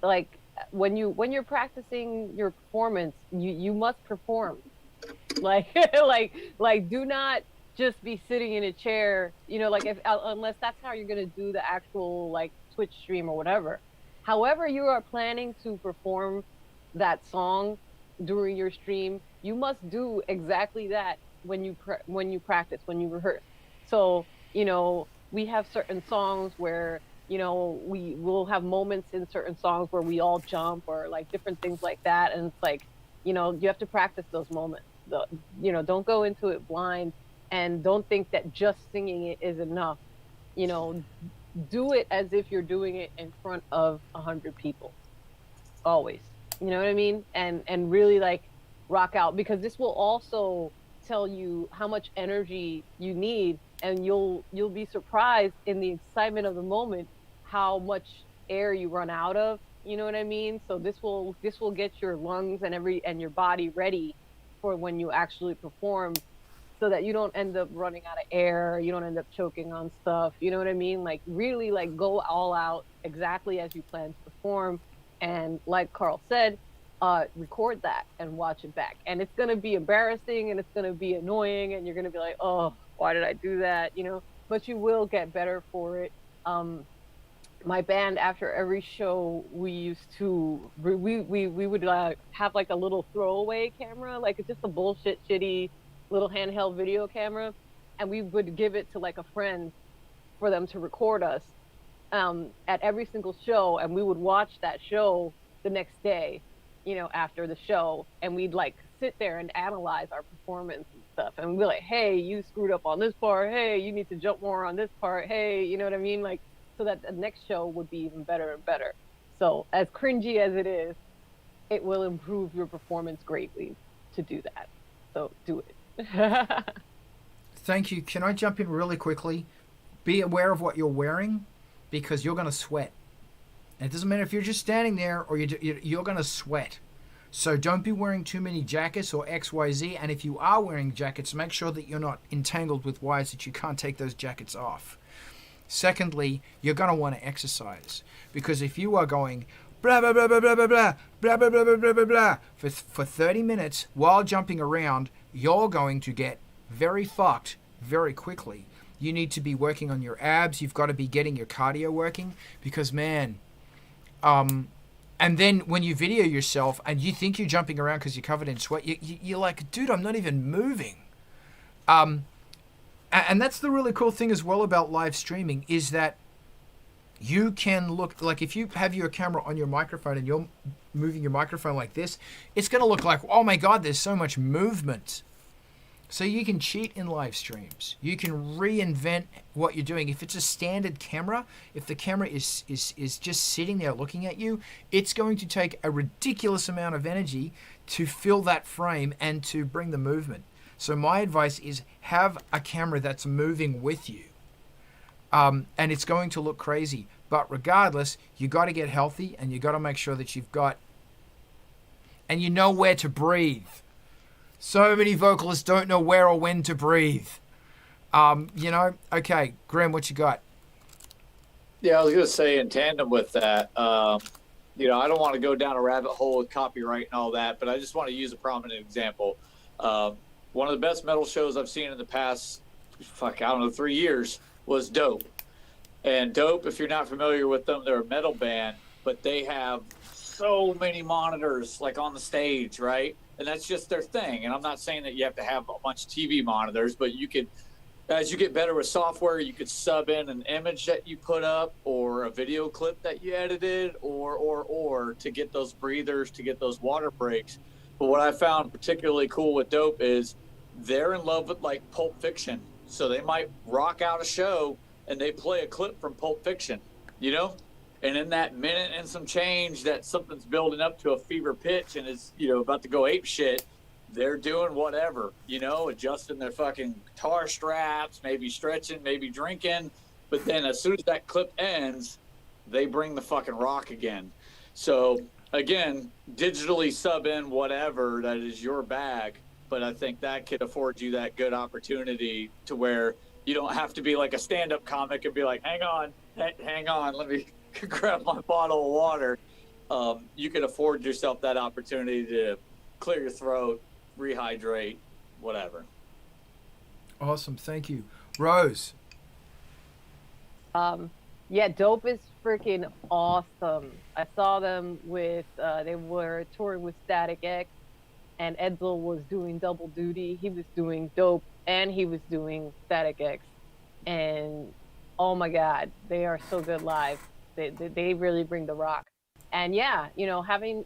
[SPEAKER 8] like when you're practicing your performance, you must perform. Like do not just be sitting in a chair, like unless that's how you're gonna do the actual like Twitch stream or whatever. However you are planning to perform that song during your stream, you must do exactly that when you practice, when you rehearse. So we have certain songs where we will have moments in certain songs where we all jump or like different things like that, and it's like you have to practice those moments. Don't go into it blind, and don't think that just singing it is enough. Do it as if you're doing it in front of 100 people, always. You know what I mean? And really like rock out, because this will also tell you how much energy you need, and you'll be surprised in the excitement of the moment how much air you run out of. You know what I mean? So this will get your lungs and your body ready for when you actually perform, so that you don't end up running out of air, you don't end up choking on stuff. You know what I mean? Like really like go all out exactly as you plan to perform. And like Carl said, record that and watch it back. And it's going to be embarrassing and it's going to be annoying and you're going to be like, oh, why did I do that? But you will get better for it. My band, after every show, we used to, we would have like a little throwaway camera, like it's just a bullshit, shitty little handheld video camera. And we would give it to like a friend for them to record us at every single show, and we would watch that show the next day, after the show, and we'd like sit there and analyze our performance and stuff, and we'd be like, hey, you screwed up on this part, hey, you need to jump more on this part, hey, you know what I mean, like, so that the next show would be even better and better. So as cringy as it is, it will improve your performance greatly to do that. So do it.
[SPEAKER 1] Thank you. Can I jump in really quickly? Be aware of what you're wearing, because you're going to sweat. And it doesn't matter if you're just standing there or you're going to sweat. So don't be wearing too many jackets or XYZ. And if you are wearing jackets, make sure that you're not entangled with wires that you can't take those jackets off. Secondly, you're going to want to exercise. Because if you are going blah, blah, blah, blah, blah, blah, blah, blah, blah, blah, blah, blah, blah, blah, for 30 minutes while jumping around, you're going to get very fucked very quickly. You need to be working on your abs. You've got to be getting your cardio working, because, man, and then when you video yourself and you think you're jumping around because you're covered in sweat, you're like, dude, I'm not even moving. And that's the really cool thing as well about live streaming, is that you can look, like if you have your camera on your microphone and you're moving your microphone like this, it's going to look like, oh my God, there's so much movement. So you can cheat in live streams. You can reinvent what you're doing. If it's a standard camera, if the camera is just sitting there looking at you, it's going to take a ridiculous amount of energy to fill that frame and to bring the movement. So my advice is have a camera that's moving with you. And it's going to look crazy. But regardless, you got to get healthy, and you got to make sure that you've got, and you know where to breathe. So many vocalists don't know where or when to breathe. Okay, Graham, what you got?
[SPEAKER 3] Yeah, I was gonna say in tandem with that, I don't want to go down a rabbit hole with copyright and all that, but I just want to use a prominent example. One of the best metal shows I've seen in the past, I don't know, 3 years was Dope. And Dope, if you're not familiar with them, they're a metal band, but they have so many monitors like on the stage, right? And that's just their thing. And I'm not saying that you have to have a bunch of TV monitors, but you could, as you get better with software, you could sub in an image that you put up or a video clip that you edited or to get those breathers, to get those water breaks. But what I found particularly cool with Dope is they're in love with like Pulp Fiction. So they might rock out a show and they play a clip from Pulp Fiction, And in that minute and some change that something's building up to a fever pitch and is, about to go ape shit, they're doing whatever, adjusting their fucking guitar straps, maybe stretching, maybe drinking. But then as soon as that clip ends, they bring the fucking rock again. So again, digitally sub in whatever that is your bag. But I think that could afford you that good opportunity to where you don't have to be like a stand-up comic and be like, hang on, let me grab my bottle of water. You can afford yourself that opportunity to clear your throat, rehydrate, whatever.
[SPEAKER 1] Awesome, thank you. Rose.
[SPEAKER 8] Yeah, Dope is freaking awesome. I saw them with, they were touring with Static X, and Edsel was doing double duty. He was doing Dope, and he was doing Static X. And oh my God, they are so good live. They really bring the rock. And yeah, having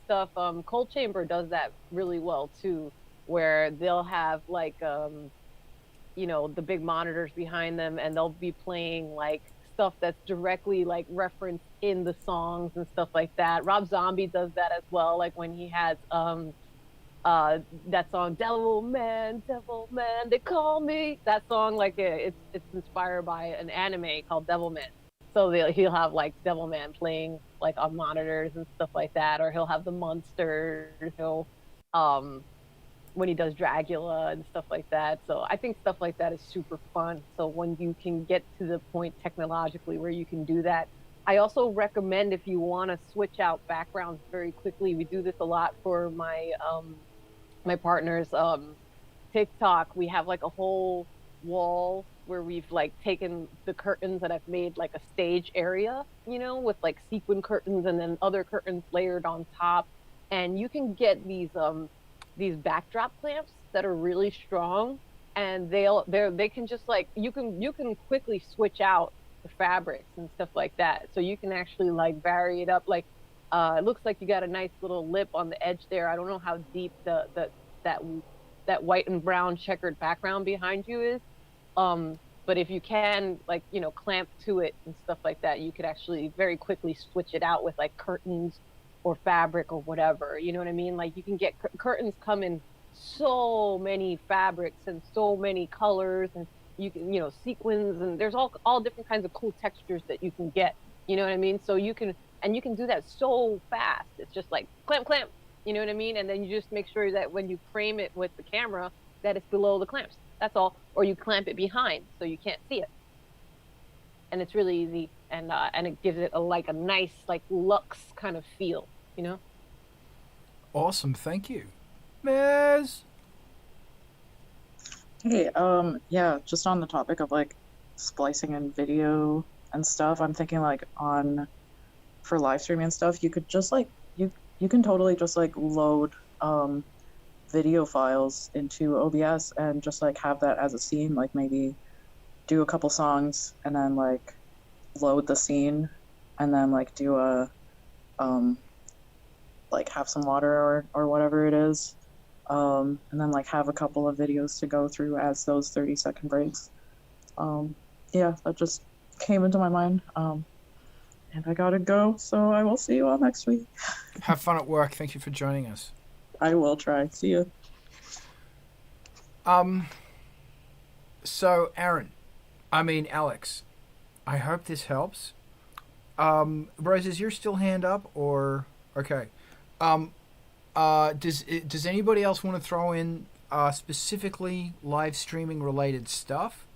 [SPEAKER 8] stuff, Cold Chamber does that really well too, where they'll have like, the big monitors behind them, and they'll be playing like stuff that's directly like referenced in the songs and stuff like that. Rob Zombie does that as well, like when he has that song Devil Man, they call me. That song, like it's inspired by an anime called Devilman. So he'll have like Devilman playing like on monitors and stuff like that, or he'll have the monsters. When he does Dracula and stuff like that. So I think stuff like that is super fun. So when you can get to the point technologically where you can do that, I also recommend if you want to switch out backgrounds very quickly. We do this a lot for my my partner's TikTok. We have like a whole wall where we've like taken the curtains that I've made like a stage area, with like sequin curtains and then other curtains layered on top. And you can get these backdrop clamps that are really strong, and they can just like you can quickly switch out the fabrics and stuff like that. So you can actually like vary it up. Like it looks like you got a nice little lip on the edge there. I don't know how deep that white and brown checkered background behind you is. But if you can like, clamp to it and stuff like that, you could actually very quickly switch it out with like curtains or fabric or whatever, you know what I mean? Like you can get curtains come in so many fabrics and so many colors, and you can, sequins, and there's all different kinds of cool textures that you can get, you know what I mean? So you can do that so fast. It's just like clamp, you know what I mean? And then you just make sure that when you frame it with the camera, that it's below the clamps. That's all. Or you clamp it behind so you can't see it. And it's really easy, and it gives it a nice like luxe kind of feel,
[SPEAKER 1] Awesome, thank you. Mez.
[SPEAKER 9] Hey, yeah, just on the topic of like splicing in video and stuff, I'm thinking like for live streaming and stuff, you could just like you can totally just like load video files into OBS and just like have that as a scene, like maybe do a couple songs and then like load the scene and then like do a like have some water or whatever it is, and then like have a couple of videos to go through as those 30-second breaks. Yeah, that just came into my mind, and I gotta go, so I will see you all next week.
[SPEAKER 1] Have fun at work. Thank you for joining us.
[SPEAKER 9] I will try. See you.
[SPEAKER 1] So Alex, I hope this helps. Rose, is your still hand up or okay? Does anybody else want to throw in specifically live streaming related stuff?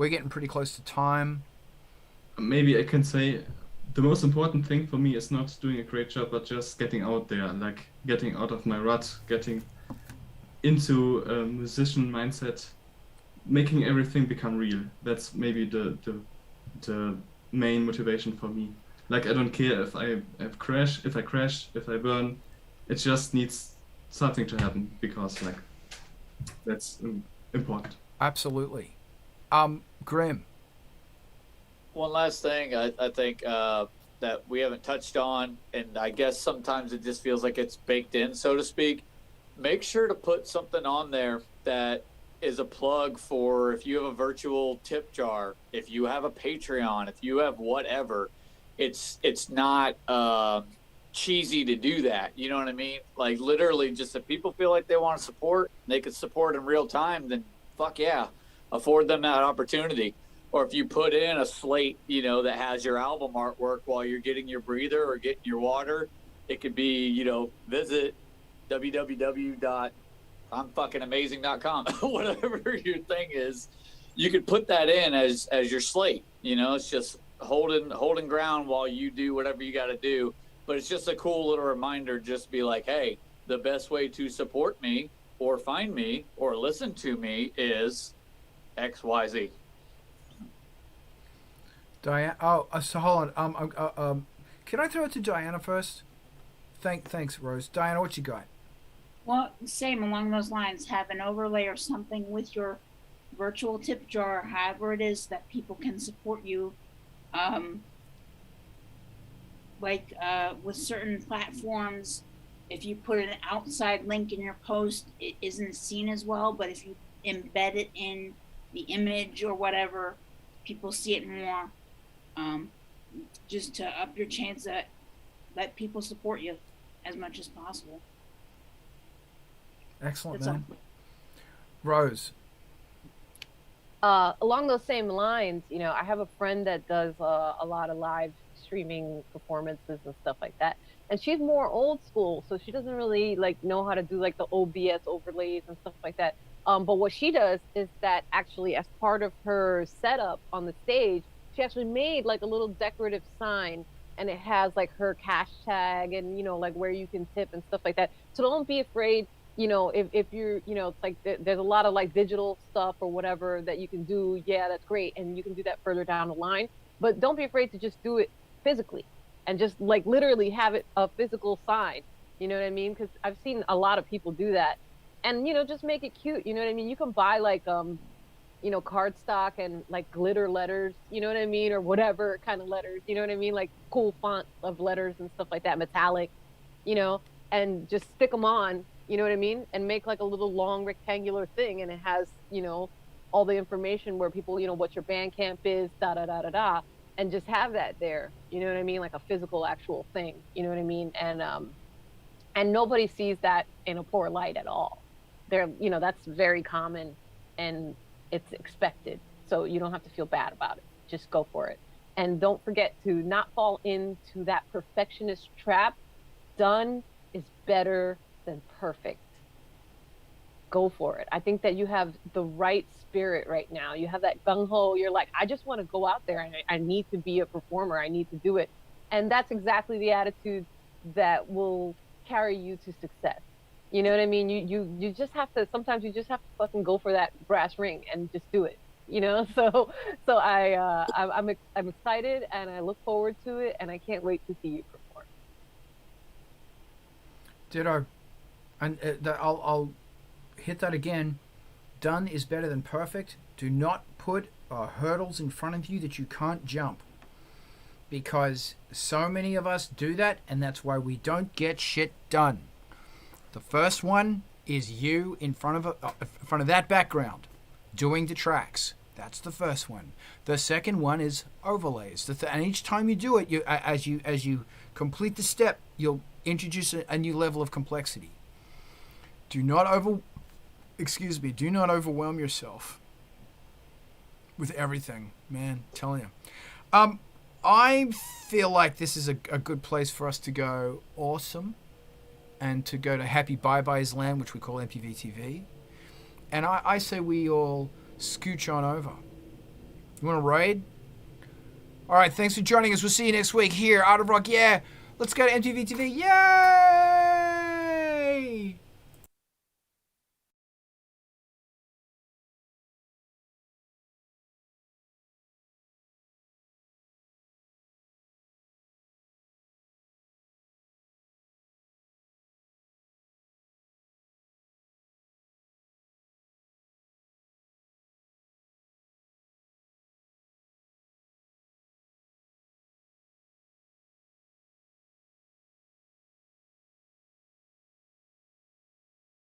[SPEAKER 1] We're getting pretty close to time.
[SPEAKER 7] Maybe I can say the most important thing for me is not doing a great job, but just getting out there, like getting out of my rut, getting into a musician mindset, making everything become real. That's maybe the main motivation for me. Like, I don't care if I crash, if I burn. It just needs something to happen, because like that's important.
[SPEAKER 1] Absolutely. Grim.
[SPEAKER 3] One last thing I think that we haven't touched on, and I guess sometimes it just feels like it's baked in, so to speak. Make sure to put something on there that is a plug for if you have a virtual tip jar, if you have a Patreon, if you have whatever. It's not cheesy to do that. You know what I mean? Like, literally, just if people feel like they want to support, they can support in real time, then fuck yeah, afford them that opportunity. Or if you put in a slate, you know, that has your album artwork while you're getting your breather or getting your water, it could be, you know, visit www.imfuckingamazing.com, whatever your thing is. You could put that in as your slate. You know, it's just holding ground while you do whatever you got to do. But it's just a cool little reminder. Just be like, hey, the best way to support me or find me or listen to me is XYZ.
[SPEAKER 1] Diana. So hold on. Can I throw it to Diana first? Thanks, Rose. Diana, what you got?
[SPEAKER 2] Well, same along those lines. Have an overlay or something with your virtual tip jar, however it is that people can support you. With certain platforms, if you put an outside link in your post, it isn't seen as well. But if you embed it in the image or whatever, people see it more. Just to up your chance that let people support you as much as possible.
[SPEAKER 1] Excellent,
[SPEAKER 2] That's
[SPEAKER 1] man. Rose.
[SPEAKER 8] Along those same lines, you know, I have a friend that does a lot of live streaming performances and stuff like that. And she's more old school, so she doesn't really like know how to do like the OBS overlays and stuff like that. But what she does is that actually, as part of her setup on the stage, she actually made like a little decorative sign, and it has like her cash tag and, you know, like where you can tip and stuff like that. So don't be afraid. You know, if you're, you know, it's like there's a lot of like digital stuff or whatever that you can do. Yeah, that's great. And you can do that further down the line. But don't be afraid to just do it physically and just like literally have it a physical sign. You know what I mean? Because I've seen a lot of people do that. And, you know, just make it cute. You know what I mean? You can buy like, you know, cardstock and like glitter letters, you know what I mean? Or whatever kind of letters, you know what I mean? Like cool font of letters and stuff like that, metallic, you know, and just stick them on. You know what I mean? And make like a little long rectangular thing, and it has, you know, all the information where people, you know, what your Bandcamp is, da, and just have that there. You know what I mean? Like a physical, actual thing. You know what I mean? And nobody sees that in a poor light at all. They're, you know, that's very common, and it's expected. So you don't have to feel bad about it. Just go for it. And don't forget to not fall into that perfectionist trap. Done is better than perfect. Go for it. I think that you have the right spirit right now. You have that gung-ho. You're like, I just want to go out there and I need to be a performer. I need to do it. And that's exactly the attitude that will carry you to success. You know what I mean? You just have to, sometimes you just have to fucking go for that brass ring and just do it. You know? So I'm excited, and I look forward to it, and I can't wait to see you perform.
[SPEAKER 1] Ditto. And I'll hit that again. Done is better than perfect. Do not put hurdles in front of you that you can't jump, because so many of us do that, and that's why we don't get shit done. The first one is you in front of that background doing the tracks. That's the first one. The second one is overlays. And each time you do it, as you complete the step, you'll introduce a new level of complexity. Do not overwhelm yourself with everything, man. Telling you. I feel like this is a good place for us to go awesome, and to go to Happy Bye Bye's Land, which we call MPV TV. And I say we all scooch on over. You want to raid? All right, thanks for joining us. We'll see you next week here. Out of Rock, yeah. Let's go to MTV TV. Yay!